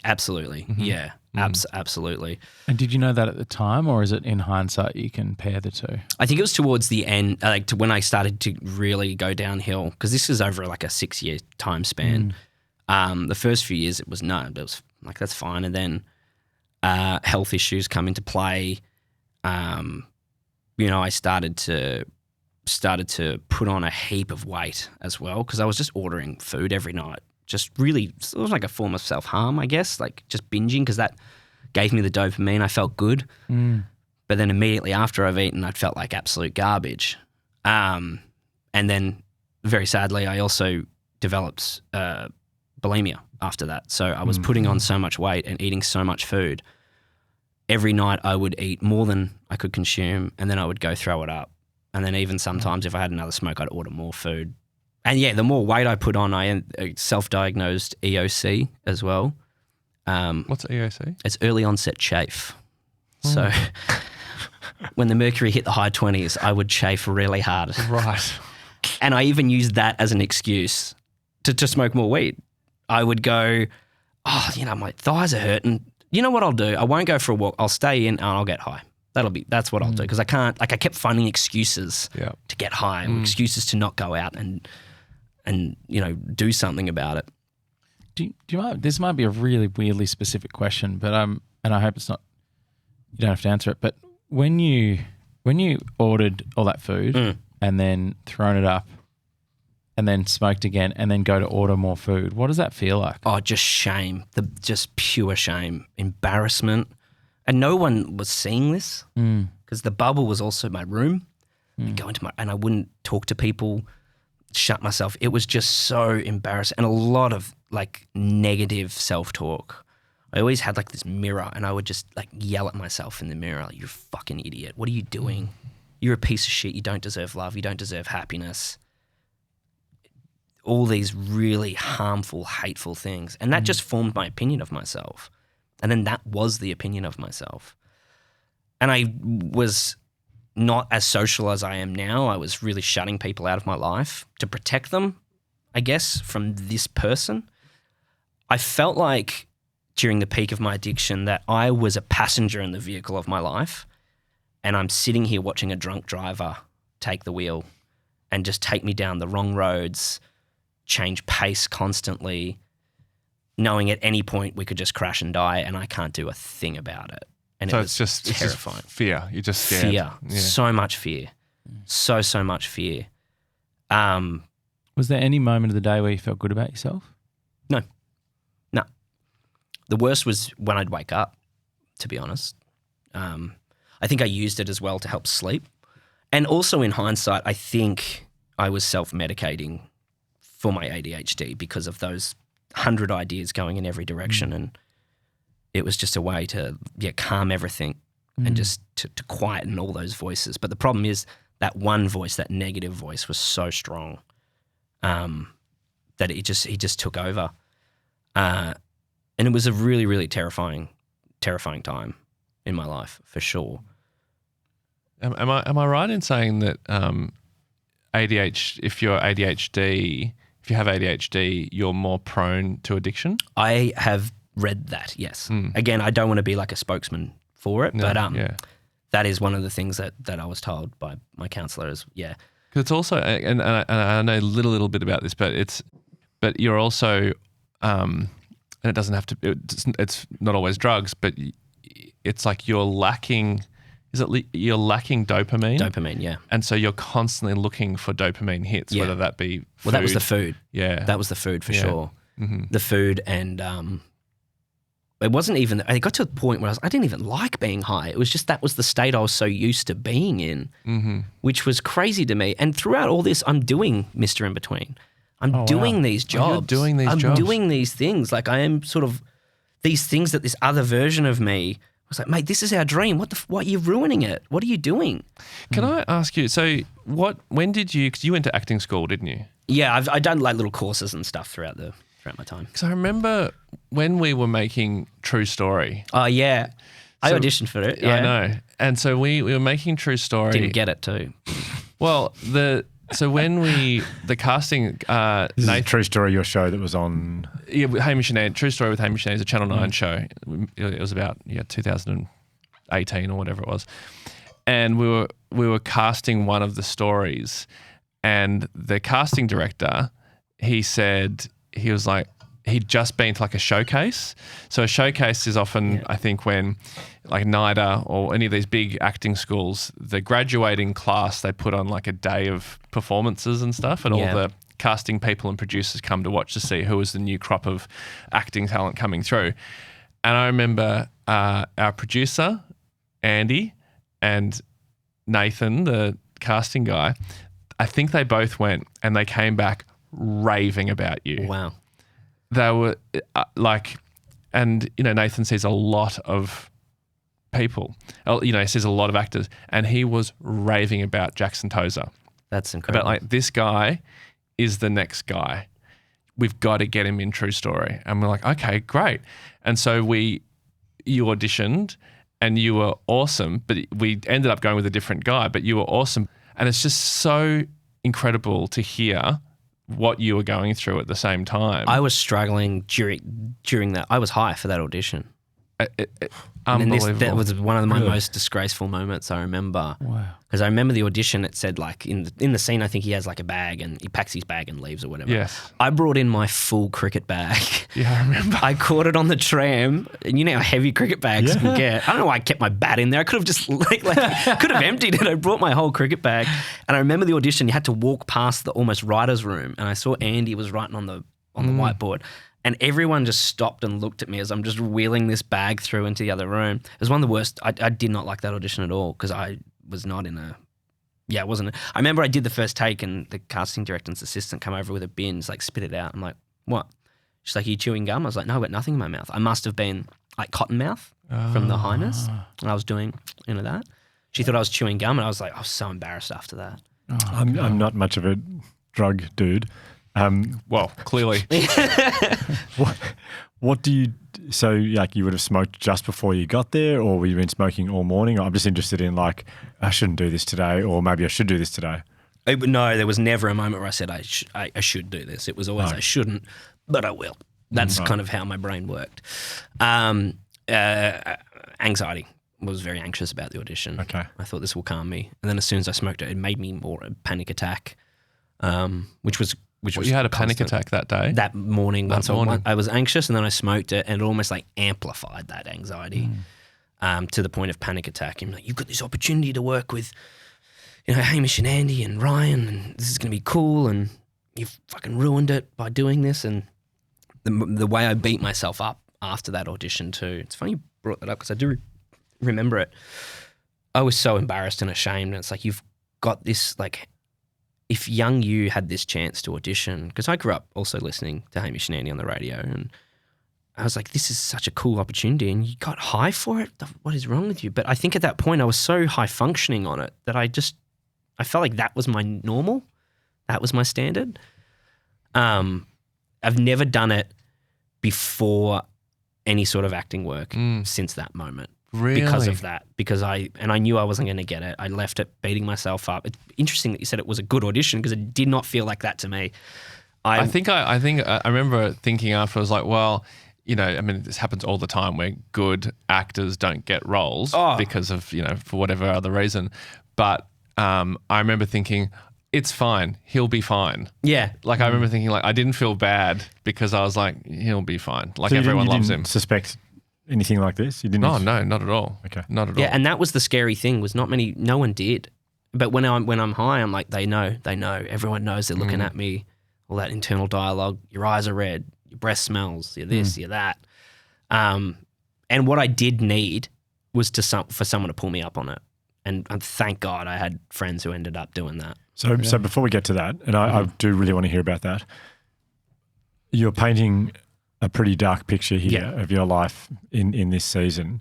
Absolutely. Yeah, absolutely. And did you know that at the time, or is it in hindsight you can pair the two? I think it was towards the end, like to when I started to really go downhill, because this is over like a 6-year time span. The first few years it was like, that's fine. And then health issues come into play. I started to put on a heap of weight as well because I was just ordering food every night. Just really, it was like a form of self-harm, I guess, like just binging because that gave me the dopamine. I felt good. But then immediately after I've eaten, I felt like absolute garbage. And then very sadly, I also developed bulimia after that. So I was putting on so much weight and eating so much food. Every night I would eat more than I could consume and then I would go throw it up. And then even sometimes if I had another smoke, I'd order more food. And the more weight I put on, I self-diagnosed EOC as well. What's EOC? It's early onset chafe. So when the mercury hit the high 20s, I would chafe really hard. Right. And I even used that as an excuse to smoke more weed. I would go, my thighs are hurting. You know what I'll do? I won't go for a walk. I'll stay in and I'll get high. That's what I'll do because I can't. Like I kept finding excuses to get high, or excuses to not go out and do something about it. Do you mind? This might be a really weirdly specific question, but and I hope it's not. You don't have to answer it. But when you ordered all that food and then thrown it up, and then smoked again, and then go to order more food, what does that feel like? Oh, just shame. Just pure shame, embarrassment. And no one was seeing this because the bubble was also my room. I'd go into and I wouldn't talk to people, shut myself. It was just so embarrassing and a lot of like negative self-talk. I always had like this mirror and I would just like yell at myself in the mirror, like, you're a fucking idiot. What are you doing? You're a piece of shit. You don't deserve love. You don't deserve happiness. All these really harmful, hateful things. And that just formed my opinion of myself. And then that was the opinion of myself. And I was not as social as I am now. I was really shutting people out of my life to protect them, I guess, from this person. I felt like during the peak of my addiction that I was a passenger in the vehicle of my life and I'm sitting here watching a drunk driver take the wheel and just take me down the wrong roads, change pace constantly, knowing at any point we could just crash and die and I can't do a thing about it. And so it was it's terrifying. Just fear. You're just scared. Fear. Yeah. So much fear. So much fear. Was there any moment of the day where you felt good about yourself? No. The worst was when I'd wake up, to be honest. I think I used it as well to help sleep. And also in hindsight, I think I was self-medicating for my ADHD because of those 100 ideas going in every direction. And it was just a way to calm everything. and just to quieten all those voices. But the problem is that one voice, that negative voice, was so strong that he just took over. And it was a really, really terrifying time in my life, for sure. Am I right in saying that if you have ADHD, you're more prone to addiction? I have read that, yes. Again, I don't want to be like a spokesman for it, but that is one of the things that I was told by my counsellor is, yeah. Because it's also, and I know a little bit about this, but you're also, and it doesn't have to, it's not always drugs, but it's like you're lacking, you're lacking dopamine? Dopamine, yeah. And so you're constantly looking for dopamine hits, whether that be food. Well, that was the food. Yeah. That was the food for sure. Mm-hmm. The food and it wasn't even, it got to a point where I didn't even like being high. It was just that was the state I was so used to being in, which was crazy to me. And throughout all this, I'm doing Mr. In Between. I'm doing these jobs. You're doing these jobs. I'm doing these things. Like I am sort of these things that this other version of me was like, mate, this is our dream. What you're ruining it. What are you doing? Can I ask you, so when did you, because you went to acting school, didn't you? Yeah, I've done like little courses and stuff throughout my time. Because I remember when we were making True Story. Oh, yeah. I auditioned for it. Yeah. I know. And so we were making True Story. Didn't get it too. Well, when the casting, this is a True Story, your show that was on. Yeah, Hamish and Andy, True Story with Hamish and Andy, it's a Channel 9 show. It was about 2018 or whatever it was. And we were casting one of the stories, and the casting director, he said, he was like, he'd just been to like a showcase. So a showcase is often, I think, when like NIDA or any of these big acting schools, the graduating class, they put on like a day of performances and stuff, and all the casting people and producers come to watch to see who was the new crop of acting talent coming through. And I remember our producer, Andy, and Nathan, the casting guy, I think they both went and they came back raving about you. Wow. They were and Nathan sees a lot of people, he sees a lot of actors, and he was raving about Jackson Tozer. That's incredible. About like, this guy is the next guy. We've got to get him in True Story. And we're like, okay, great. And so you auditioned and you were awesome, but we ended up going with a different guy, but you were awesome. And it's just so incredible to hear what you were going through at the same time. I was struggling during that. I was high for that audition. Unbelievable. That was one of my most disgraceful moments, I remember. Wow. Because I remember the audition, it said like in the scene, I think he has like a bag and he packs his bag and leaves or whatever. Yes. I brought in my full cricket bag. Yeah, I remember. I caught it on the tram, and you know how heavy cricket bags can get. I don't know why I kept my bat in there. I could have just could have emptied it. I brought my whole cricket bag. And I remember the audition, you had to walk past the almost writer's room, and I saw Andy was writing on the whiteboard. And everyone just stopped and looked at me as I'm just wheeling this bag through into the other room. It was one of the worst. I did not like that audition at all because I was not in a... Yeah, it wasn't... I remember I did the first take and the casting director's assistant come over with a bin, just like spit it out. I'm like, what? She's like, are you chewing gum? I was like, no, I've got nothing in my mouth. I must have been like cotton mouth from the highness. And I was doing, that. She thought I was chewing gum, and I was so embarrassed after that. I'm not much of a drug dude. Well, clearly. What do you, so like you would have smoked just before you got there, or were you been smoking all morning? I'm just interested in like, I shouldn't do this today, or maybe I should do this today. No, there was never a moment where I said I should do this. It was always I shouldn't, but I will. That's kind of how my brain worked. Anxiety. I was very anxious about the audition. Okay. I thought this will calm me. And then as soon as I smoked it, it made me more a panic attack, which was you had a panic attack that day? That morning. I was anxious, and then I smoked it, and it almost like amplified that anxiety to the point of panic attack. And like, you've got this opportunity to work with, Hamish and Andy and Ryan, and this is going to be cool, and you've fucking ruined it by doing this. And the way I beat myself up after that audition too. It's funny you brought that up because I do remember it. I was so embarrassed and ashamed. And it's like, you've got this like... If young you had this chance to audition, because I grew up also listening to Hamish and Andy on the radio, and I was like, this is such a cool opportunity and you got high for it? What is wrong with you? But I think at that point I was so high functioning on it that I felt like that was my normal. That was my standard. I've never done it before any sort of acting work since that moment. Really? Because of that. Because I knew I wasn't going to get it. I left it beating myself up. It's interesting that you said it was a good audition because it did not feel like that to me. I remember thinking after, I was like, well, you know, I mean, this happens all the time where good actors don't get roles because of, you know, for whatever other reason. But I remember thinking, it's fine. He'll be fine. Yeah. Like I remember thinking, like I didn't feel bad because I was like, he'll be fine. Like So everyone you loves didn't him. Suspect anything like this? You didn't? No, not at all. Okay. Not at Yeah, all. and that was the scary thing was no one did. But when I'm high, I'm like, they know. Everyone knows they're looking at me. All that internal dialogue. Your eyes are red. Your breath smells. You're this. You're that. And what I did need was for someone to pull me up on it. And thank God I had friends who ended up doing that. So before we get to that, and I do really want to hear about that, you're painting a pretty dark picture here of your life in this season.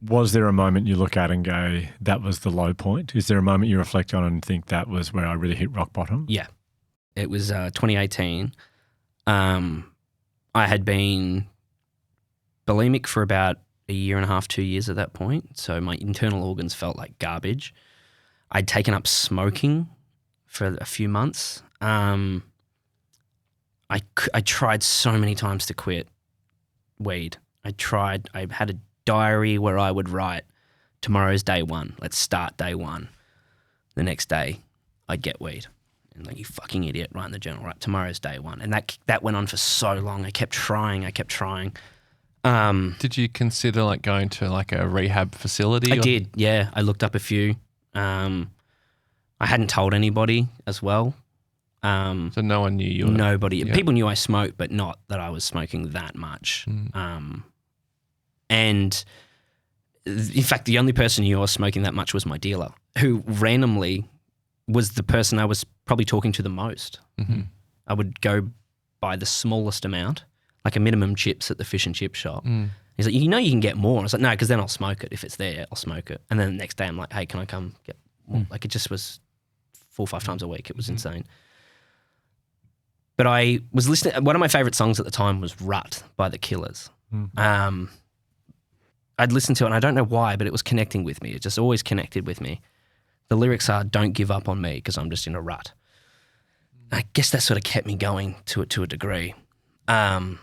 Was there a moment you look at and go, that was the low point? Is there a moment you reflect on and think that was where I really hit rock bottom? Yeah. It was 2018. I had been bulimic for about a year and a half, 2 years at that point. So my internal organs felt like garbage. I'd taken up smoking for a few months. I tried so many times to quit weed. I had a diary where I would write, tomorrow's day one. Let's start day one. The next day, I'd get weed. And like, you fucking idiot, write in the journal, right? Tomorrow's day one. And that went on for so long. I kept trying. Did you consider like going to like a rehab facility? I did, yeah. I looked up a few. I hadn't told anybody as well. So no one knew you were... Nobody. Yeah. People knew I smoked, but not that I was smoking that much. And in fact, the only person who knew I was smoking that much was my dealer, who randomly was the person I was probably talking to the most. I would go buy the smallest amount, like a minimum chips at the fish and chip shop. He's like, you know you can get more. I was like, no, because then I'll smoke it. If it's there, I'll smoke it. And then the next day I'm like, hey, can I come get more? Like it just was 4 or 5 times a week. It was insane. But I was listening, one of my favourite songs at the time was Rut by The Killers. I'd listened to it and I don't know why, but it was connecting with me. It just always connected with me. The lyrics are, don't give up on me because I'm just in a rut. I guess that sort of kept me going to a degree. And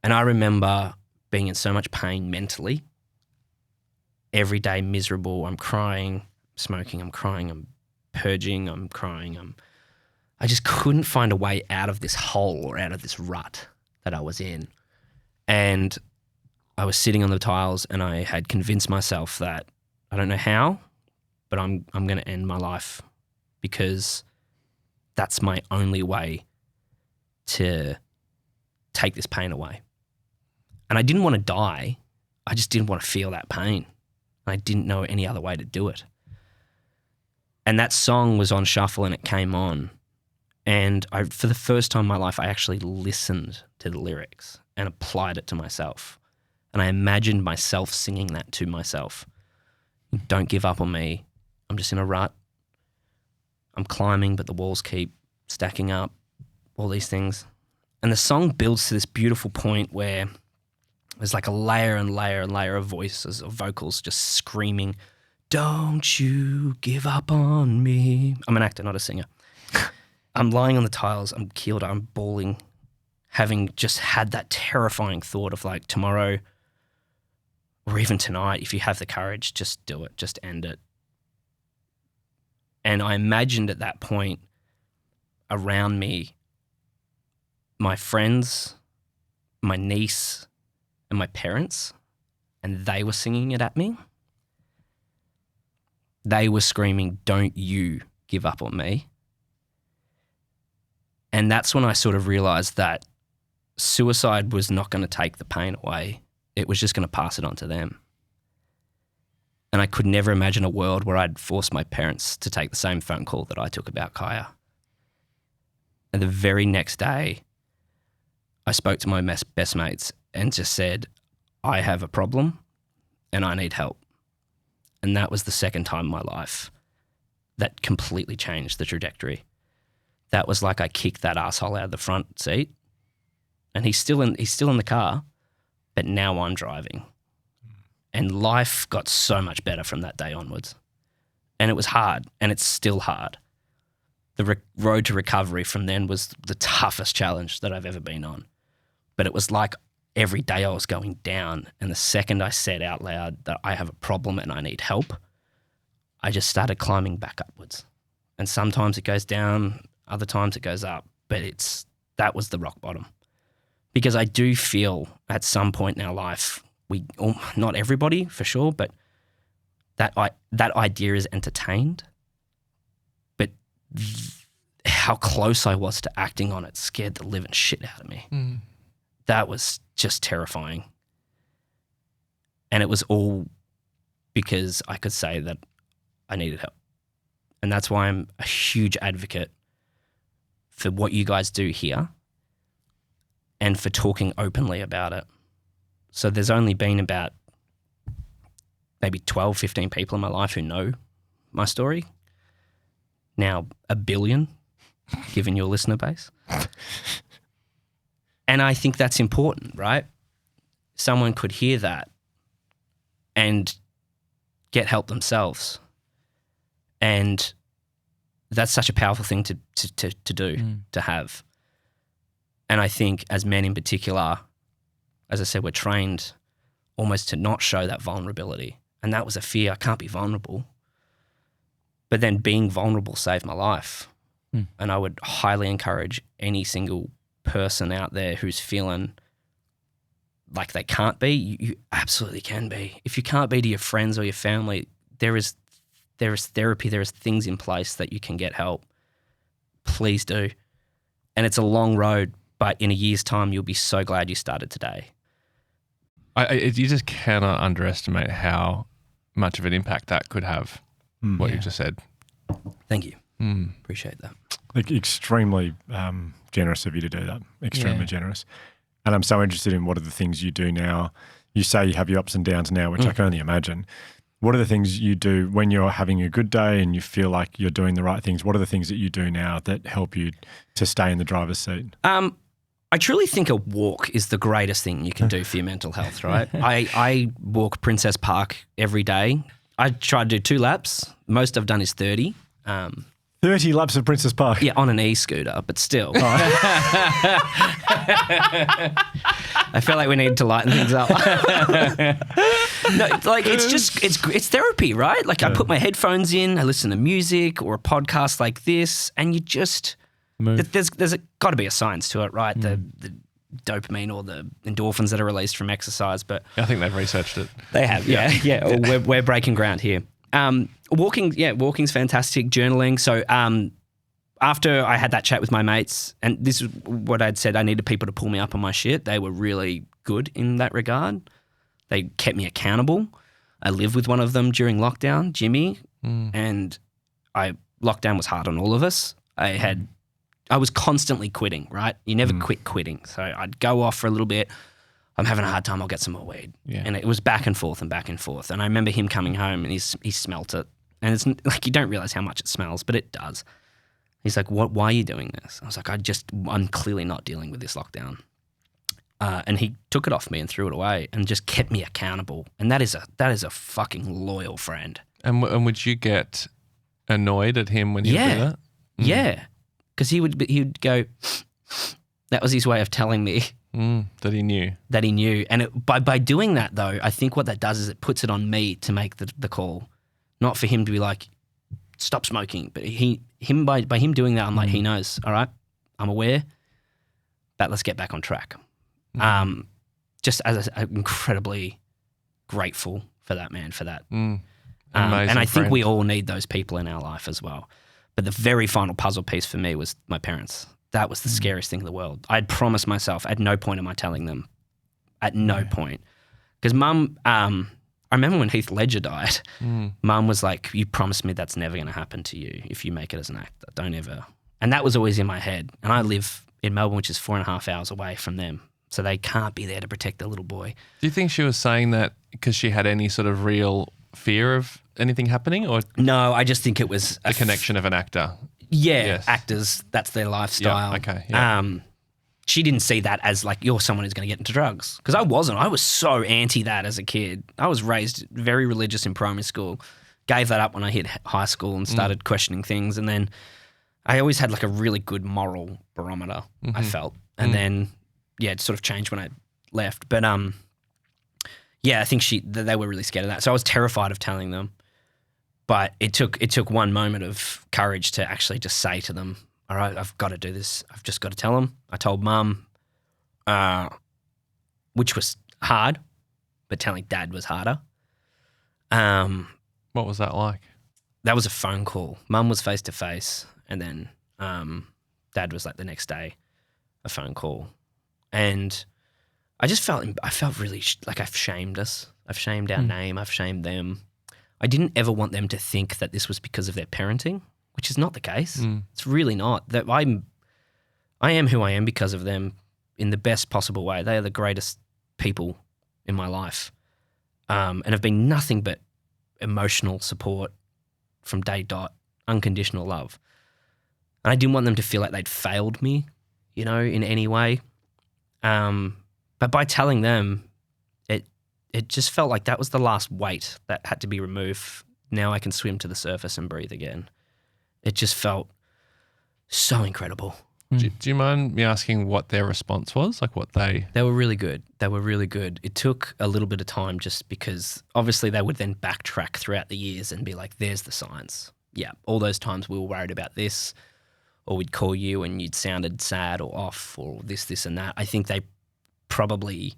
I remember being in so much pain mentally, every day miserable. I'm crying, smoking, I'm crying, I'm purging, I'm crying. I just couldn't find a way out of this hole or out of this rut that I was in. And I was sitting on the tiles and I had convinced myself that I don't know how, but I'm going to end my life because that's my only way to take this pain away. And I didn't want to die. I just didn't want to feel that pain. I didn't know any other way to do it. And that song was on shuffle and it came on. And for the first time in my life, I actually listened to the lyrics and applied it to myself. And I imagined myself singing that to myself. Don't give up on me. I'm just in a rut. I'm climbing, but the walls keep stacking up, all these things. And the song builds to this beautiful point where there's like a layer and layer and layer of voices, of vocals just screaming, don't you give up on me. I'm an actor, not a singer. I'm lying on the tiles, I'm keeled, I'm bawling, having just had that terrifying thought of like tomorrow or even tonight, if you have the courage, just do it, just end it. And I imagined at that point around me, my friends, my niece, and my parents, and they were singing it at me. They were screaming, don't you give up on me. And that's when I sort of realized that suicide was not going to take the pain away. It was just going to pass it on to them. And I could never imagine a world where I'd force my parents to take the same phone call that I took about Kaya. And the very next day, I spoke to my best mates and just said, I have a problem and I need help. And that was the second time in my life that completely changed the trajectory. That was like I kicked that asshole out of the front seat, and he's still in the car, but now I'm driving. And life got so much better from that day onwards. And it was hard, and it's still hard. The road to recovery from then was the toughest challenge that I've ever been on. But it was like every day I was going down, and the second I said out loud that I have a problem and I need help, I just started climbing back upwards. And sometimes it goes down, other times it goes up, but that was the rock bottom. Because I do feel at some point in our life, not everybody for sure, but that idea is entertained. But how close I was to acting on it scared the living shit out of me. That was just terrifying. And it was all because I could say that I needed help. And that's why I'm a huge advocate for what you guys do here and for talking openly about it. So there's only been about maybe 12, 15 people in my life who know my story. Now 1 billion, given your listener base. And I think that's important, right? Someone could hear that and get help themselves. And that's such a powerful thing to do, to have. And I think as men in particular, as I said, we're trained almost to not show that vulnerability. And that was a fear. I can't be vulnerable. But then being vulnerable saved my life. And I would highly encourage any single person out there who's feeling like they can't be, you absolutely can be. If you can't be to your friends or your family, there is therapy, there is things in place that you can get help. Please do. And it's a long road, but in a year's time, you'll be so glad you started today. You just cannot underestimate how much of an impact that could have, what you just said. Thank you. Appreciate that. Like extremely generous of you to do that. Extremely generous. And I'm so interested in what are the things you do now. You say you have your ups and downs now, which I can only imagine. What are the things you do when you're having a good day and you feel like you're doing the right things? What are the things that you do now that help you to stay in the driver's seat? I truly think a walk is the greatest thing you can do for your mental health, right? I walk Princess Park every day. I try to do 2 laps. Most I've done is 30. 30 laps of Princess Park? Yeah, on an e-scooter, but still. I feel like we need to lighten things up. No, like it's therapy, right? Like I put my headphones in, I listen to music or a podcast like this, and you just there's got to be a science to it, right? The dopamine or the endorphins that are released from exercise, but I think they've researched it. They have, yeah. We're breaking ground here. Walking's fantastic. Journaling. So after I had that chat with my mates, and this is what I'd said, I needed people to pull me up on my shit. They were really good in that regard. They kept me accountable. I lived with one of them during lockdown, Jimmy, and lockdown was hard on all of us. I was constantly quitting, right? You never quit quitting. So I'd go off for a little bit. I'm having a hard time. I'll get some more weed. Yeah. And it was back and forth and back and forth. And I remember him coming home and he smelt it. And it's like, you don't realize how much it smells, but it does. He's like, why are you doing this? I was like, I'm clearly not dealing with this lockdown. And he took it off me and threw it away and just kept me accountable. And that is a fucking loyal friend. And would you get annoyed at him when he would do that? Yeah. Because he would go, that was his way of telling me. That he knew. And by doing that, though, I think what that does is it puts it on me to make the call, not for him to be like, stop smoking. But by him doing that, I'm like, he knows, all right, I'm aware, but let's get back on track. Just as I'm incredibly grateful for that, man, for that. And I think we all need those people in our life as well. But the very final puzzle piece for me was my parents. That was the scariest thing in the world. I'd promised myself, at no point am I telling them. At no point. Because Mum, I remember when Heath Ledger died, Mum was like, you promised me that's never going to happen to you if you make it as an actor. Don't ever. And that was always in my head. And I live in Melbourne, which is 4.5 hours away from them. So they can't be there to protect the little boy. Do you think she was saying that because she had any sort of real fear of anything happening, or No, I just think it was the connection of an actor? Yeah, Yes. actors, that's their lifestyle. Yeah, okay, yeah. She didn't see that as like, you're someone who's going to get into drugs. Because I wasn't. I was so anti that as a kid. I was raised very religious in primary school, gave that up when I hit high school and started questioning things. And then I always had like a really good moral barometer, I felt. And then, yeah, it sort of changed when I left. But yeah, I think they were really scared of that. So I was terrified of telling them. But it took one moment of courage to actually just say to them, all right, I've got to do this. I've just got to tell them. I told Mum, which was hard, but telling Dad was harder. What was that like? That was a phone call. Mum was face to face, and then Dad was like the next day, a phone call. And I felt really like I've shamed us. I've shamed our name. I've shamed them. I didn't ever want them to think that this was because of their parenting, which is not the case. It's really not. That I am who I am because of them in the best possible way. They are the greatest people in my life, and have been nothing but emotional support from day dot, unconditional love. And I didn't want them to feel like they'd failed me, in any way. But by telling them, it just felt like that was the last weight that had to be removed. Now I can swim to the surface and breathe again. It just felt so incredible. Do you mind me asking what their response was? Like what they were really good. They were really good. It took a little bit of time just because obviously they would then backtrack throughout the years and be like, there's the signs. Yeah, all those times we were worried about this, or we'd call you and you'd sounded sad or off or this and that. I think they probably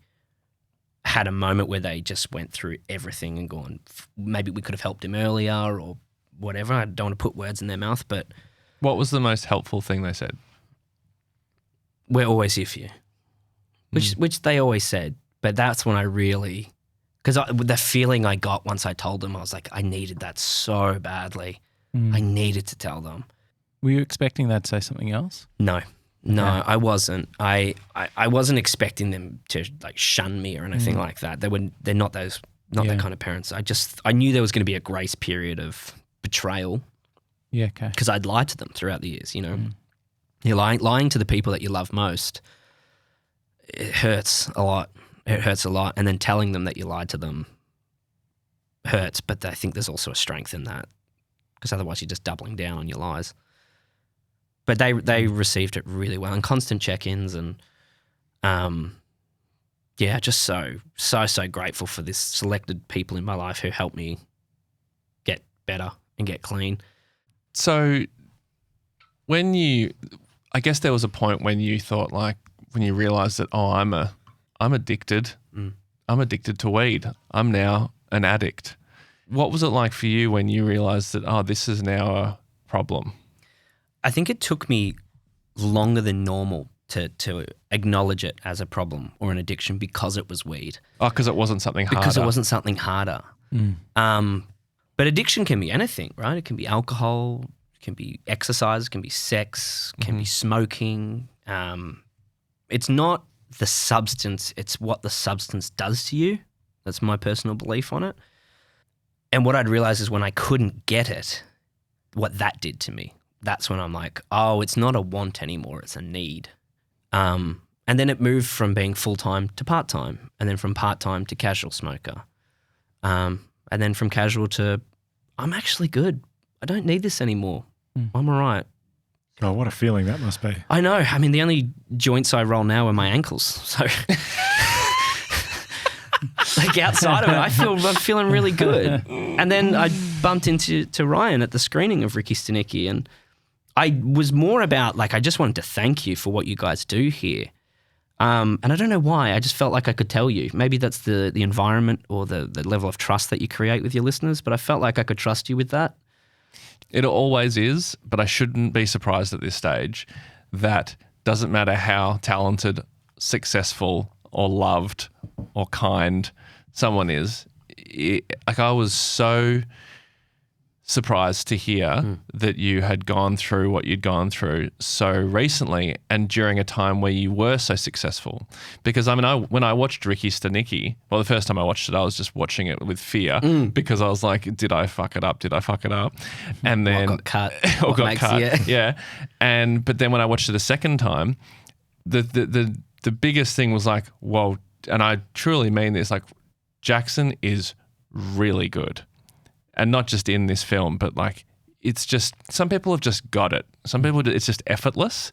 had a moment where they just went through everything and gone, maybe we could have helped him earlier or whatever. I don't want to put words in their mouth, but... What was the most helpful thing they said? We're always here for you, which they always said. But that's when I really... Because the feeling I got once I told them, I was like, I needed that so badly. I needed to tell them. Were you expecting that to say something else? No, I wasn't. I wasn't expecting them to like shun me or anything like that. They're not those, not that kind of parents. I knew there was going to be a grace period of betrayal. Yeah, okay. Because I'd lied to them throughout the years. You're lying to the people that you love most. It hurts a lot. And then telling them that you lied to them hurts. But I think there's also a strength in that, because otherwise you're just doubling down on your lies. But they received it really well, and constant check-ins, and just so grateful for this selected people in my life who helped me get better and get clean. So I guess there was a point when you thought, like, when you realised that, I'm addicted. I'm addicted to weed. I'm now an addict. What was it like for you when you realised that, this is now a problem? I think it took me longer than normal to acknowledge it as a problem or an addiction because it was weed. Oh, because it wasn't something harder. Because it wasn't something harder. But addiction can be anything, right? It can be alcohol, it can be exercise, it can be sex, it can be smoking. It's not the substance, it's what the substance does to you. That's my personal belief on it. And what I'd realize is when I couldn't get it, what that did to me. That's when I'm like, it's not a want anymore, it's a need. And then it moved from being full-time to part-time, and then from part-time to casual smoker. And then from casual to, I'm actually good. I don't need this anymore. I'm all right. Oh, what a feeling that must be. I know. I mean, the only joints I roll now are my ankles. So like outside of it, I'm feeling really good. And then I bumped into Ryan at the screening of Ricky Stenicki, and I was more about like, I just wanted to thank you for what you guys do here. And I don't know why, I just felt like I could tell you. Maybe that's the environment or the level of trust that you create with your listeners, but I felt like I could trust you with that. It always is, but I shouldn't be surprised at this stage that doesn't matter how talented, successful or loved or kind someone is. I was so surprised to hear that you had gone through what you'd gone through so recently and during a time where you were so successful. Because I mean, when I watched Ricky Stenicki, well, the first time I watched it, I was just watching it with fear because I was like, did I fuck it up? Did I fuck it up? And then What got cut? or got cut. Yeah. But then when I watched it a second time, the biggest thing was like, whoa, and I truly mean this, like Jackson is really good. And not just in this film, but like it's just, some people have just got it. Some people, it's just effortless.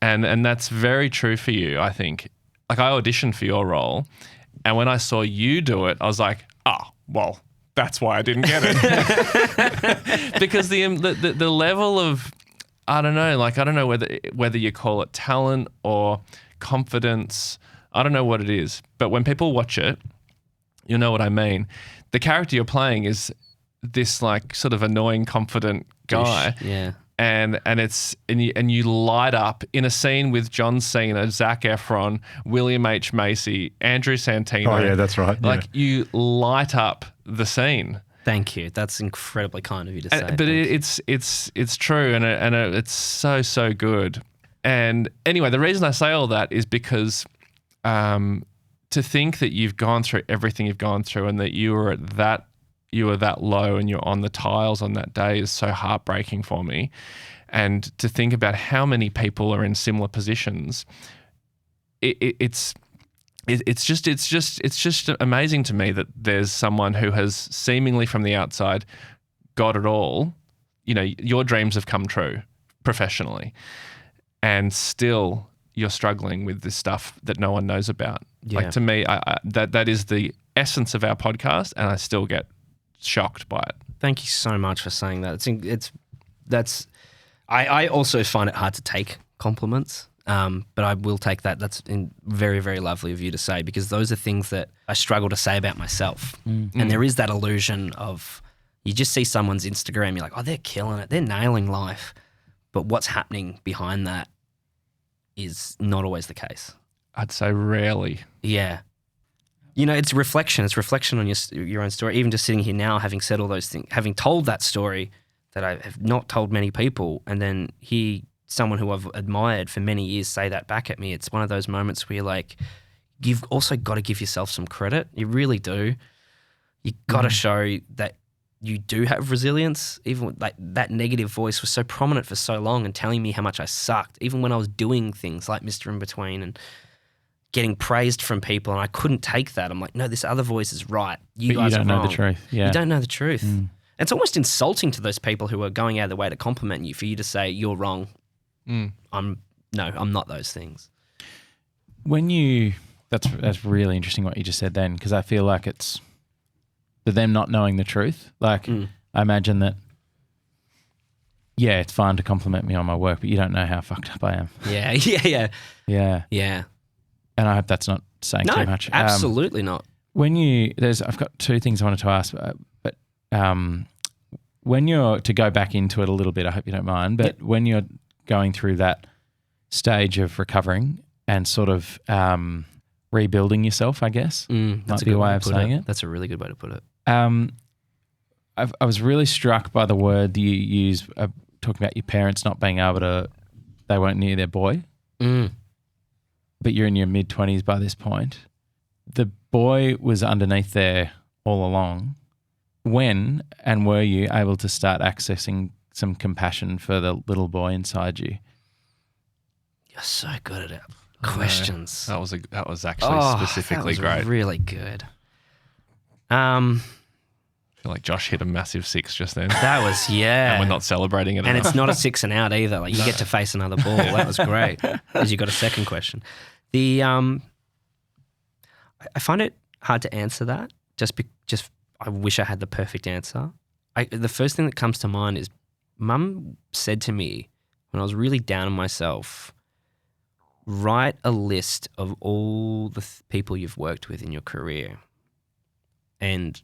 And that's very true for you, I think. Like I auditioned for your role, and when I saw you do it, I was like, oh, well, that's why I didn't get it. Because the level of, I don't know whether you call it talent or confidence, I don't know what it is. But when people watch it, you'll know what I mean. The character you're playing is this like sort of annoying, confident guy. Yeah. And you light up in a scene with John Cena, Zac Efron, William H. Macy, Andrew Santino. Oh yeah, that's right. Like you light up the scene. Thank you. That's incredibly kind of you to say. But it's true, and it's so good. And anyway, the reason I say all that is because to think that you've gone through everything you've gone through and that you were that low and you're on the tiles on that day is so heartbreaking for me. And to think about how many people are in similar positions, it's just amazing to me that there's someone who has seemingly from the outside got it all. You know, your dreams have come true professionally, and still you're struggling with this stuff that no one knows about. Yeah. Like to me, that is the essence of our podcast, and I still get shocked by it. Thank you so much for saying that. I also find it hard to take compliments, but I will take that. That's very, very lovely of you to say, because those are things that I struggle to say about myself. And there is that illusion of, you just see someone's Instagram, you're like, oh, they're killing it, they're nailing life. But what's happening behind that is not always the case. I'd say rarely. Yeah. You know, it's reflection. It's reflection on your own story. Even just sitting here now, having said all those things, having told that story that I have not told many people, and then hear someone who I've admired for many years say that back at me, it's one of those moments where you're like, you've also got to give yourself some credit. You really do. You got to show that you do have resilience. Even with, like, that negative voice was so prominent for so long and telling me how much I sucked, even when I was doing things like Mr. In Between and getting praised from people, and I couldn't take that. I'm like, no, this other voice is right. You guys don't are know wrong. the truth. Yeah. You don't know the truth. It's almost insulting to those people who are going out of their way to compliment you for you to say you're wrong. I'm not those things. That's really interesting what you just said then, because I feel like it's for them not knowing the truth. Like I imagine that, yeah, it's fine to compliment me on my work, but you don't know how fucked up I am. Yeah. And I hope that's not saying too much. Absolutely not. I've got two things I wanted to ask, but when you're, to go back into it a little bit, I hope you don't mind, but when you're going through that stage of recovering and sort of rebuilding yourself, I guess, might be a way of saying it. That's a really good way to put it. I was really struck by the word you use, talking about your parents not being able to, they weren't near their boy. But you're in your mid-20s by this point. The boy was underneath there all along. When and were you able to start accessing some compassion for the little boy inside you? You're so good at it. Questions. That was actually specifically that was great. Really good. I feel like Josh hit a massive 6 just then. That was, yeah. And we're not celebrating it and enough. it's not a 6 and out either. Like you get to face another ball. That was great. Because you got a second question. I find it hard to answer that. Just I wish I had the perfect answer. The first thing that comes to mind is Mum said to me when I was really down on myself, write a list of all the people you've worked with in your career and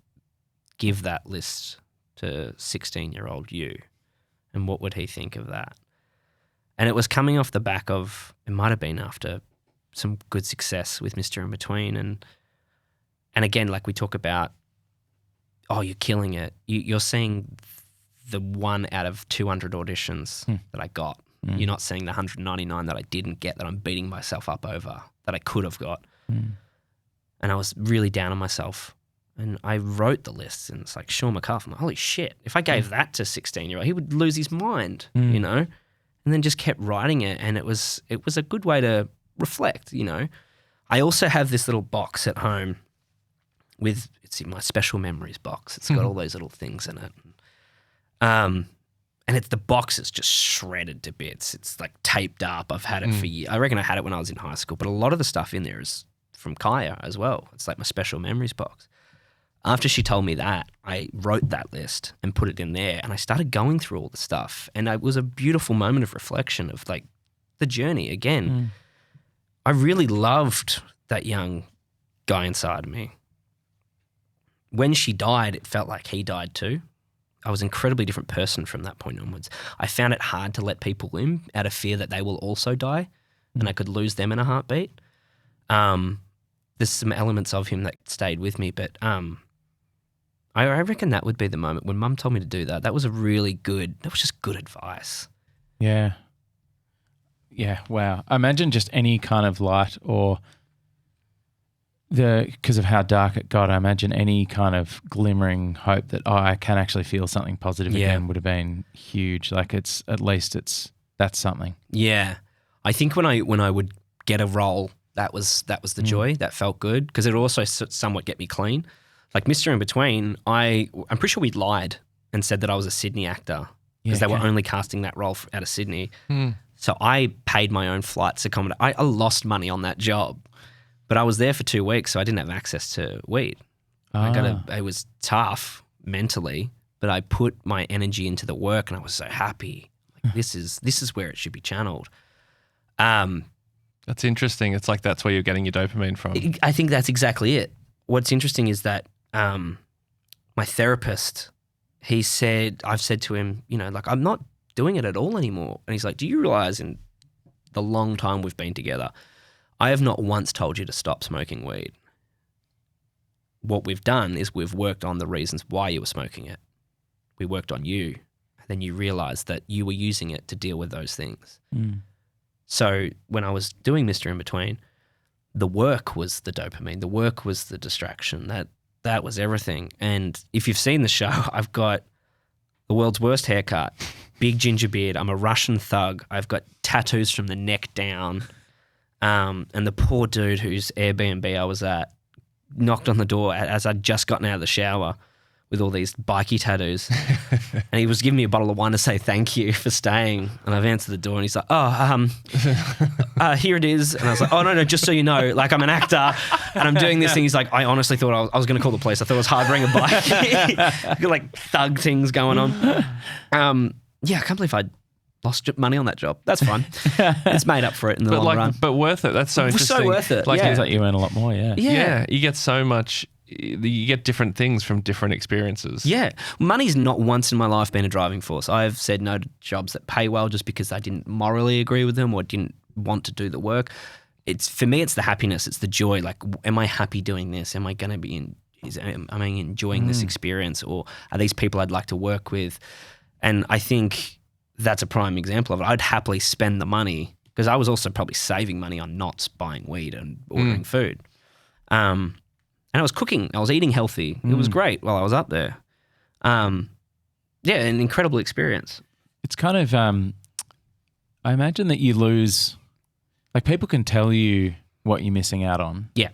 give that list to 16-year-old you. And what would he think of that? And it was coming off the back of, it might have been after some good success with Mr. In Between. And again, like we talk about, oh, you're killing it. You're seeing the 1 out of 200 auditions that I got. You're not seeing the 199 that I didn't get, that I'm beating myself up over, that I could have got. And I was really down on myself. And I wrote the lists, and it's like Shaun Micallef. I'm like, holy shit, if I gave that to 16-year-old, he would lose his mind, you know? And then just kept writing it, and it was a good way to reflect, you know? I also have this little box at home it's in my special memories box. It's got all those little things in it. And the box is just shredded to bits. It's like taped up. I've had it for years. I reckon I had it when I was in high school, but a lot of the stuff in there is from Kaya as well. It's like my special memories box. After she told me that, I wrote that list and put it in there, and I started going through all the stuff. And it was a beautiful moment of reflection of like the journey again. I really loved that young guy inside of me. When she died, it felt like he died too. I was an incredibly different person from that point onwards. I found it hard to let people in out of fear that they will also die and I could lose them in a heartbeat. There's some elements of him that stayed with me, but I reckon that would be the moment when Mum told me to do that. That was just good advice. Yeah. Yeah, wow. I imagine just any kind of light or because of how dark it got, I imagine any kind of glimmering hope that I can actually feel something positive again would have been huge. Like that's something. Yeah. I think when I would get a role, that was the joy. That felt good because it also somewhat get me clean. Like Mr. In Between, I'm pretty sure we lied and said that I was a Sydney actor because they were only casting that role out of Sydney. So I paid my own flights, accommodation. I lost money on that job. But I was there for 2 weeks, so I didn't have access to weed. It was tough mentally, but I put my energy into the work, and I was so happy. Like this is where it should be channeled. That's interesting. It's like that's where you're getting your dopamine from. I think that's exactly it. What's interesting is that my therapist, I've said to him, you know, like I'm not doing it at all anymore, and he's like, do you realize in the long time we've been together, I have not once told you to stop smoking weed. What we've done is we've worked on the reasons why you were smoking it. We worked on you. And then you realised that you were using it to deal with those things. So when I was doing Mr. In Between, the work was the dopamine. The work was the distraction. That was everything. And if you've seen the show, I've got the world's worst haircut, big ginger beard. I'm a Russian thug. I've got tattoos from the neck down. And the poor dude whose Airbnb I was at knocked on the door as I'd just gotten out of the shower with all these bikey tattoos. And he was giving me a bottle of wine to say thank you for staying. And I've answered the door and he's like, here it is. And I was like, oh, no, just so you know, like I'm an actor and I'm doing this thing. He's like, I honestly thought I was going to call the police. I thought it was harboring a bike. Like thug things going on. I can't believe I lost money on that job. That's fine. It's made up for it in the long run. But worth it. That's so interesting. So worth it. Seems like you earn a lot more, Yeah, you get so much, you get different things from different experiences. Yeah. Money's not once in my life been a driving force. I've said no to jobs that pay well just because I didn't morally agree with them or didn't want to do the work. For me, it's the happiness. It's the joy. Like, am I happy doing this? Am I going to be am I enjoying this experience, or are these people I'd like to work with? And I think that's a prime example of it. I'd happily spend the money because I was also probably saving money on not buying weed and ordering food. And I was cooking. I was eating healthy. It was great while I was up there. An incredible experience. It's kind of, I imagine that you lose, like people can tell you what you're missing out on. Yeah.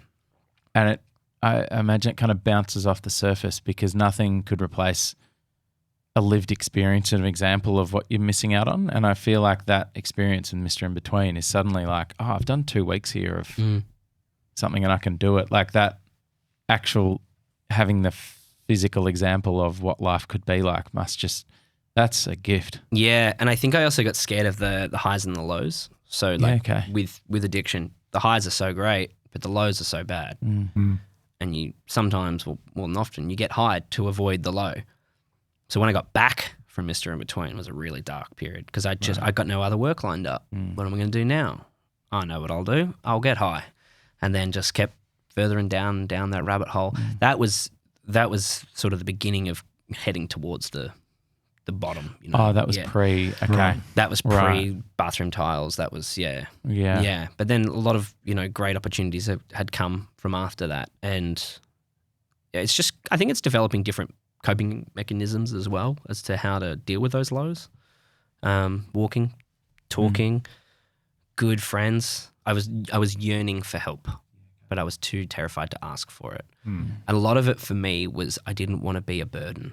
And I imagine it kind of bounces off the surface because nothing could replace a lived experience and an example of what you're missing out on. And I feel like that experience in Mr. In Between is suddenly like, oh, I've done 2 weeks here of something and I can do it. Like that actual having the physical example of what life could be like that's a gift. Yeah. And I think I also got scared of the highs and the lows. So like with addiction, the highs are so great, but the lows are so bad. And you sometimes, well, more than often, you get high to avoid the low. So when I got back from Mr. In Between, it was a really dark period because I got no other work lined up. What am I going to do now? I know what I'll do. I'll get high. And then just kept further and down that rabbit hole. That was sort of the beginning of heading towards the the bottom. You know? Oh, that was pre. Okay. Right. That was pre Right. bathroom tiles. That was Yeah. yeah. But then a lot of great opportunities had come from after that, and it's just I think it's developing different coping mechanisms as well as to how to deal with those lows. Walking, talking, good friends. I was yearning for help, but I was too terrified to ask for it. And a lot of it for me was I didn't want to be a burden,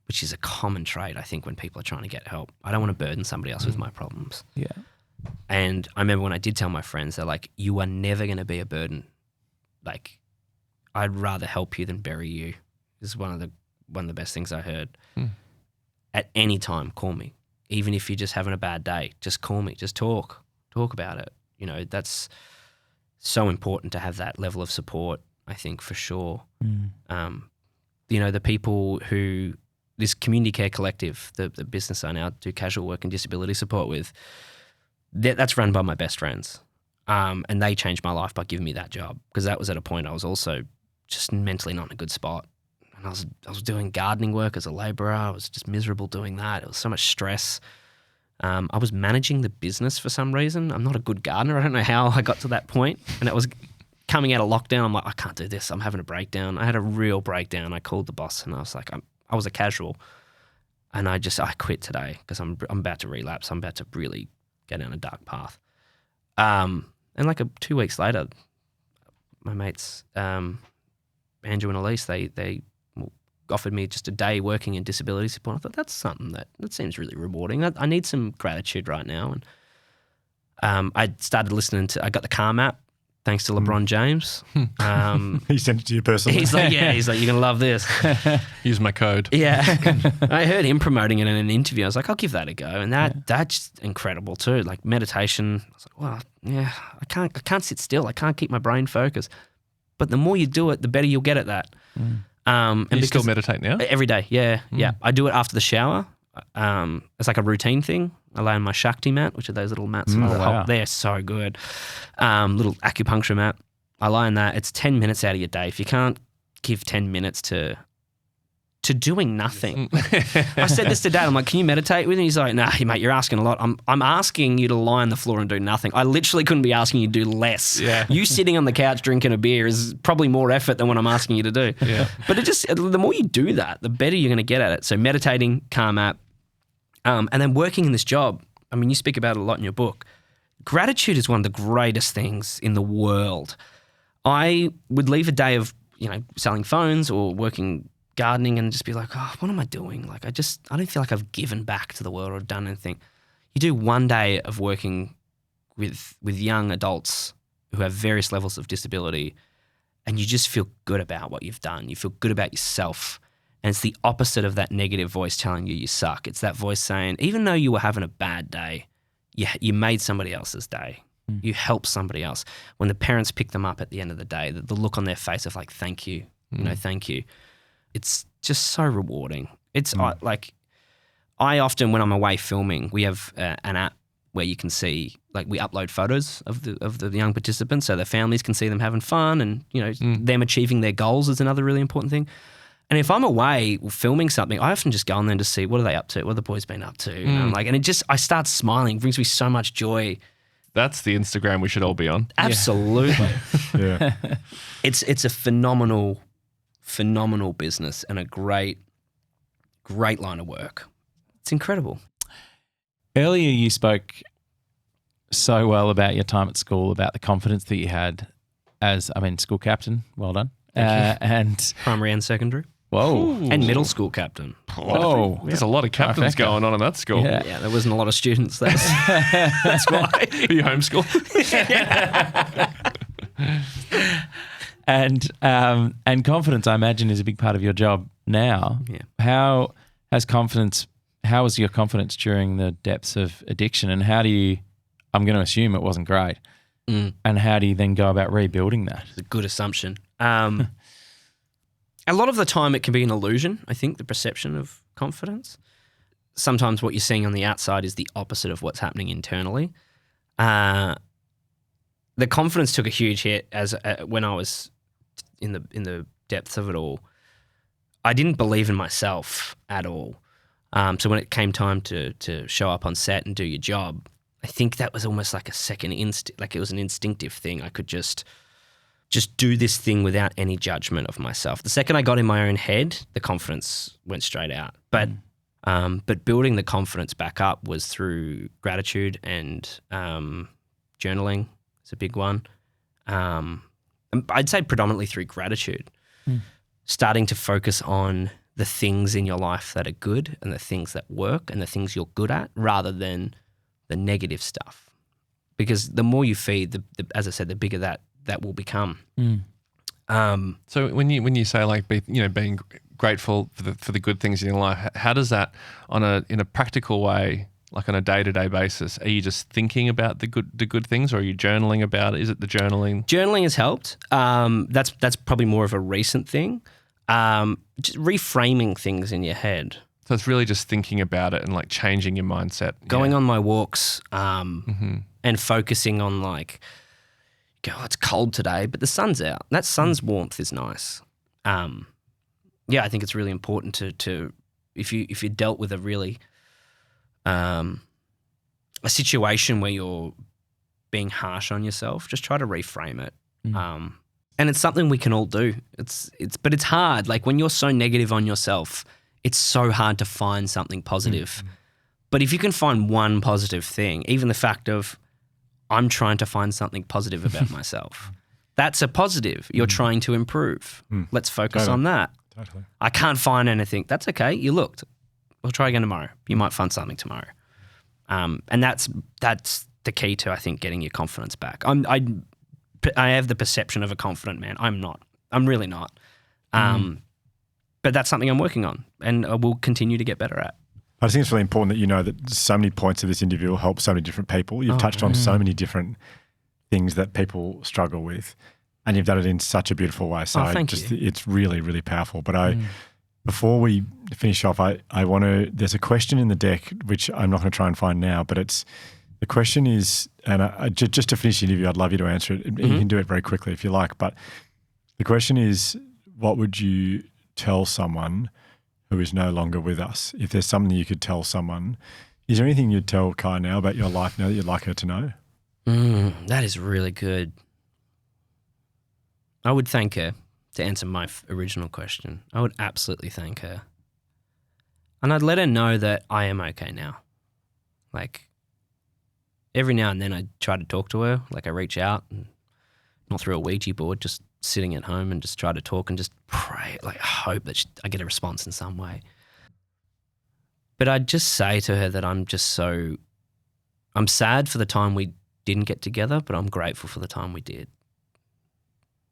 which is a common trait, I think, when people are trying to get help. I don't want to burden somebody else with my problems. Yeah. And I remember when I did tell my friends, they're like, you are never going to be a burden. Like, I'd rather help you than bury you. This is one of the best things I heard. At any time, call me. Even if you're just having a bad day, just call me. Just talk about it. That's so important to have that level of support, I think, for sure. The people who, this community care collective, the business I now do casual work and disability support with, that's run by my best friends. And they changed my life by giving me that job, because that was at a point I was also just mentally not in a good spot. And I was doing gardening work as a labourer. I was just miserable doing that. It was so much stress. I was managing the business for some reason. I'm not a good gardener. I don't know how I got to that point. And it was coming out of lockdown. I'm like, I can't do this. I'm having a breakdown. I had a real breakdown. I called the boss and I was like, I was a casual. And I quit today because I'm about to relapse. I'm about to really go down a dark path. And like 2 weeks later, my mates, Andrew and Elise, they offered me just a day working in disability support. I thought that's something that seems really rewarding. I need some gratitude right now. And I started listening to, I got the Calm app, thanks to LeBron James. He sent it to you personally. He's like, you're going to love this. Use my code. Yeah. I heard him promoting it in an interview. I was like, I'll give that a go. And that's incredible too. Like meditation. I was like, well, yeah, I can't sit still. I can't keep my brain focused. But the more you do it, the better you'll get at that. And you still meditate now? Every day, yeah. I do it after the shower. It's like a routine thing. I lay on my Shakti mat, which are those little mats. Wow. They're so good. Little acupuncture mat. I lie on that. It's 10 minutes out of your day. If you can't give 10 minutes to doing nothing. I said this to Dad. I'm like, can you meditate with me? He's like, nah, mate, you're asking a lot. I'm asking you to lie on the floor and do nothing. I literally couldn't be asking you to do less. Yeah. You sitting on the couch drinking a beer is probably more effort than what I'm asking you to do. Yeah. But the more you do that, the better you're going to get at it. So meditating, Calm app, and then working in this job. I mean, you speak about it a lot in your book. Gratitude is one of the greatest things in the world. I would leave a day of, selling phones or working gardening and just be like, oh, what am I doing? Like, I don't feel like I've given back to the world or done anything. You do one day of working with young adults who have various levels of disability, and you just feel good about what you've done. You feel good about yourself. And it's the opposite of that negative voice telling you suck. It's that voice saying, even though you were having a bad day, you made somebody else's day. You helped somebody else. When the parents pick them up at the end of the day, the look on their face of like, thank you, thank you. It's just so rewarding. It's like, I often, when I'm away filming, we have an app where you can see, like, we upload photos of the young participants so their families can see them having fun and, them achieving their goals is another really important thing. And if I'm away filming something, I often just go on there to see what are they up to, what have the boys been up to. And I'm like, and I start smiling, it brings me so much joy. That's the Instagram we should all be on. Absolutely. Yeah. It's a phenomenal business and a great line of work. It's incredible. Earlier you spoke so well about your time at school, about the confidence that you had as, school captain. Well done. And Primary and secondary. whoa. And middle school captain. Whoa. There's a lot of captains Trifecta. going on in that school. Yeah. Yeah, there wasn't a lot of students. That's why. Are you homeschool? And confidence, I imagine, is a big part of your job now. Yeah. How was your confidence during the depths of addiction, and how do you, I'm going to assume it wasn't great, and how do you then go about rebuilding that? It's a good assumption. A lot of the time it can be an illusion, I think, the perception of confidence. Sometimes what you're seeing on the outside is the opposite of what's happening internally. The confidence took a huge hit when I was in the depths of it all. I didn't believe in myself at all. So when it came time to show up on set and do your job, I think that was almost like a second instinct, like it was an instinctive thing. I could just do this thing without any judgment of myself. The second I got in my own head, the confidence went straight out. But building the confidence back up was through gratitude and journaling is a big one. I'd say predominantly through gratitude, starting to focus on the things in your life that are good and the things that work and the things you're good at rather than the negative stuff. Because the more you feed, the as I said, the bigger that will become. So when you say like being grateful for the good things in your life, how does that in a practical way, like on a day-to-day basis, are you just thinking about the good things, or are you journaling about it? Is it the journaling? Journaling has helped. That's probably more of a recent thing. Just reframing things in your head. So it's really just thinking about it and like changing your mindset. Going on my walks and focusing on like, it's cold today, but the sun's out. That sun's warmth is nice. I think it's really important to if you dealt with a really a situation where you're being harsh on yourself, just try to reframe it. And it's something we can all do. But it's hard. Like when you're so negative on yourself, it's so hard to find something positive. But if you can find one positive thing, even the fact of I'm trying to find something positive about myself, that's a positive. You're trying to improve. Let's focus on that. Totally. I can't find anything. That's okay. You looked. We'll try again tomorrow. You might find something tomorrow. And that's the key to, I think, getting your confidence back. I have the perception of a confident man. I'm not. I'm really not. But that's something I'm working on and I will continue to get better at. I just think it's really important that you know that so many points of this interview will help so many different people. You've touched on so many different things that people struggle with, and you've done it in such a beautiful way. So it's really, really powerful. But before we finish off, there's a question in the deck, which I'm not going to try and find now, but the question is, and just to finish the interview, I'd love you to answer it. You can do it very quickly if you like, but the question is, what would you tell someone who is no longer with us? If there's something you could tell someone, is there anything you'd tell Kai now about your life now that you'd like her to know? That is really good. I would thank her, to answer my original question. I would absolutely thank her. And I'd let her know that I am okay now. Like, every now and then I try to talk to her, like I reach out, and not through a Ouija board, just sitting at home and just try to talk and just pray, like hope that I get a response in some way. But I'd just say to her that I'm sad for the time we didn't get together, but I'm grateful for the time we did.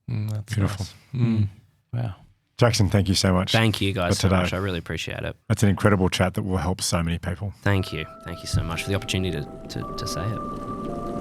That's beautiful. Nice. Wow. Jackson, thank you so much. Thank you guys so much. I really appreciate it. That's an incredible chat that will help so many people. Thank you. Thank you so much for the opportunity to say it.